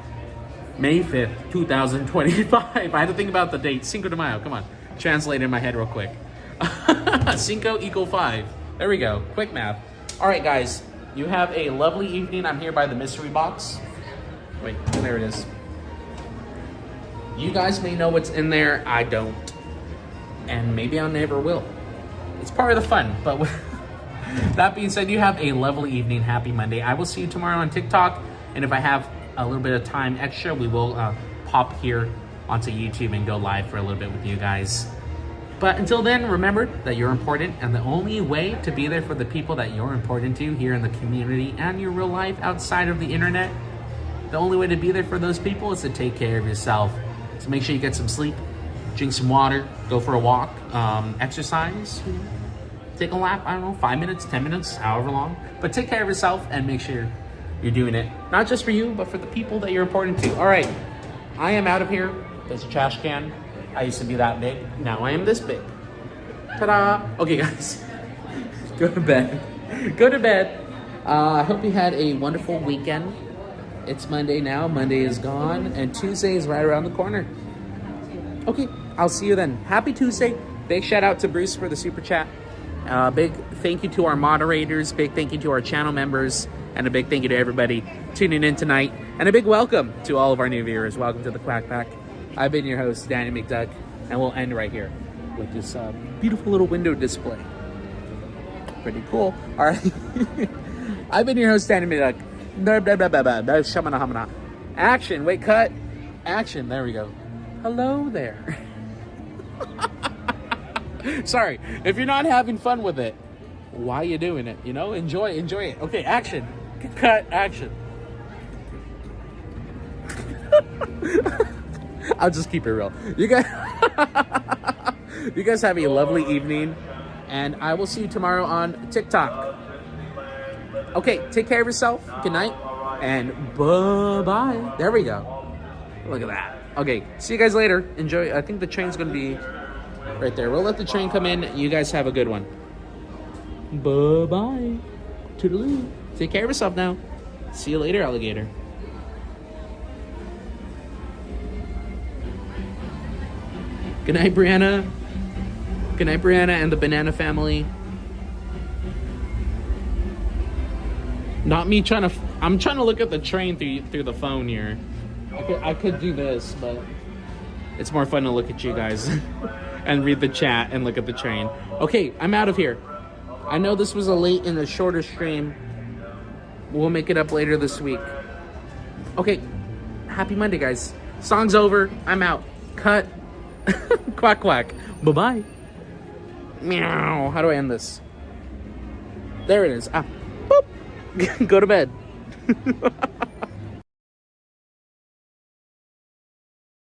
May 5th, 2025. I had to think about the date. Cinco de Mayo, come on. Translate in my head real quick. Cinco equal 5. There we go. Quick math. All right, guys. You have a lovely evening. I'm here by the mystery box. Wait, there it is. You guys may know what's in there. I don't. And maybe I never will. It's part of the fun. But with that being said, you have a lovely evening. Happy Monday. I will see you tomorrow on TikTok. And if I have a little bit of time extra, we will pop here onto YouTube and go live for a little bit with you guys. But until then, remember that you're important, and the only way to be there for the people that you're important to here in the community and your real life outside of the internet, the only way to be there for those people is to take care of yourself. So make sure you get some sleep, drink some water, go for a walk, exercise, take a lap, I don't know, 5 minutes, 10 minutes, however long. But take care of yourself and make sure you're doing it, not just for you, but for the people that you're important to. All right, I am out of here. There's a trash can. I used to be that big. Now I am this big. Ta-da! Okay, guys. Go to bed. Go to bed. I hope you had a wonderful weekend. It's Monday now. Monday is gone, and Tuesday is right around the corner. Okay, I'll see you then. Happy Tuesday. Big shout out to Bruce for the super chat. Big thank you to our moderators. Big thank you to our channel members. And a big thank you to everybody tuning in tonight. And a big welcome to all of our new viewers. Welcome to the Quack Pack. I've been your host, Danny McDuck. And we'll end right here with this beautiful little window display. Pretty cool. All right. I've been your host, Danny McDuck. Action. Wait, cut. Action. There we go. Hello there. Sorry. If you're not having fun with it, why are you doing it? You know, enjoy it. Okay, action. Cut. Action. I'll just keep it real. You guys have a lovely evening, and I will see you tomorrow on TikTok. Okay, take care of yourself. Good night, and bye-bye. There we go. Look at that. Okay, see you guys later. Enjoy. I think the train's going to be right there. We'll let the train come in. You guys have a good one. Bye-bye. Toodaloo. Take care of yourself now. See you later, alligator. Good night, Brianna. Good night, Brianna and the banana family. Not me trying to... I'm trying to look at the train through the phone here. I could do this, but it's more fun to look at you guys and read the chat and look at the train. Okay, I'm out of here. I know this was a late and a shorter stream. We'll make it up later this week. Okay, happy Monday, guys. Song's over. I'm out. Cut. Quack, quack. Bye-bye. Meow. How do I end this? There it is. Ah. Boop. Go to bed.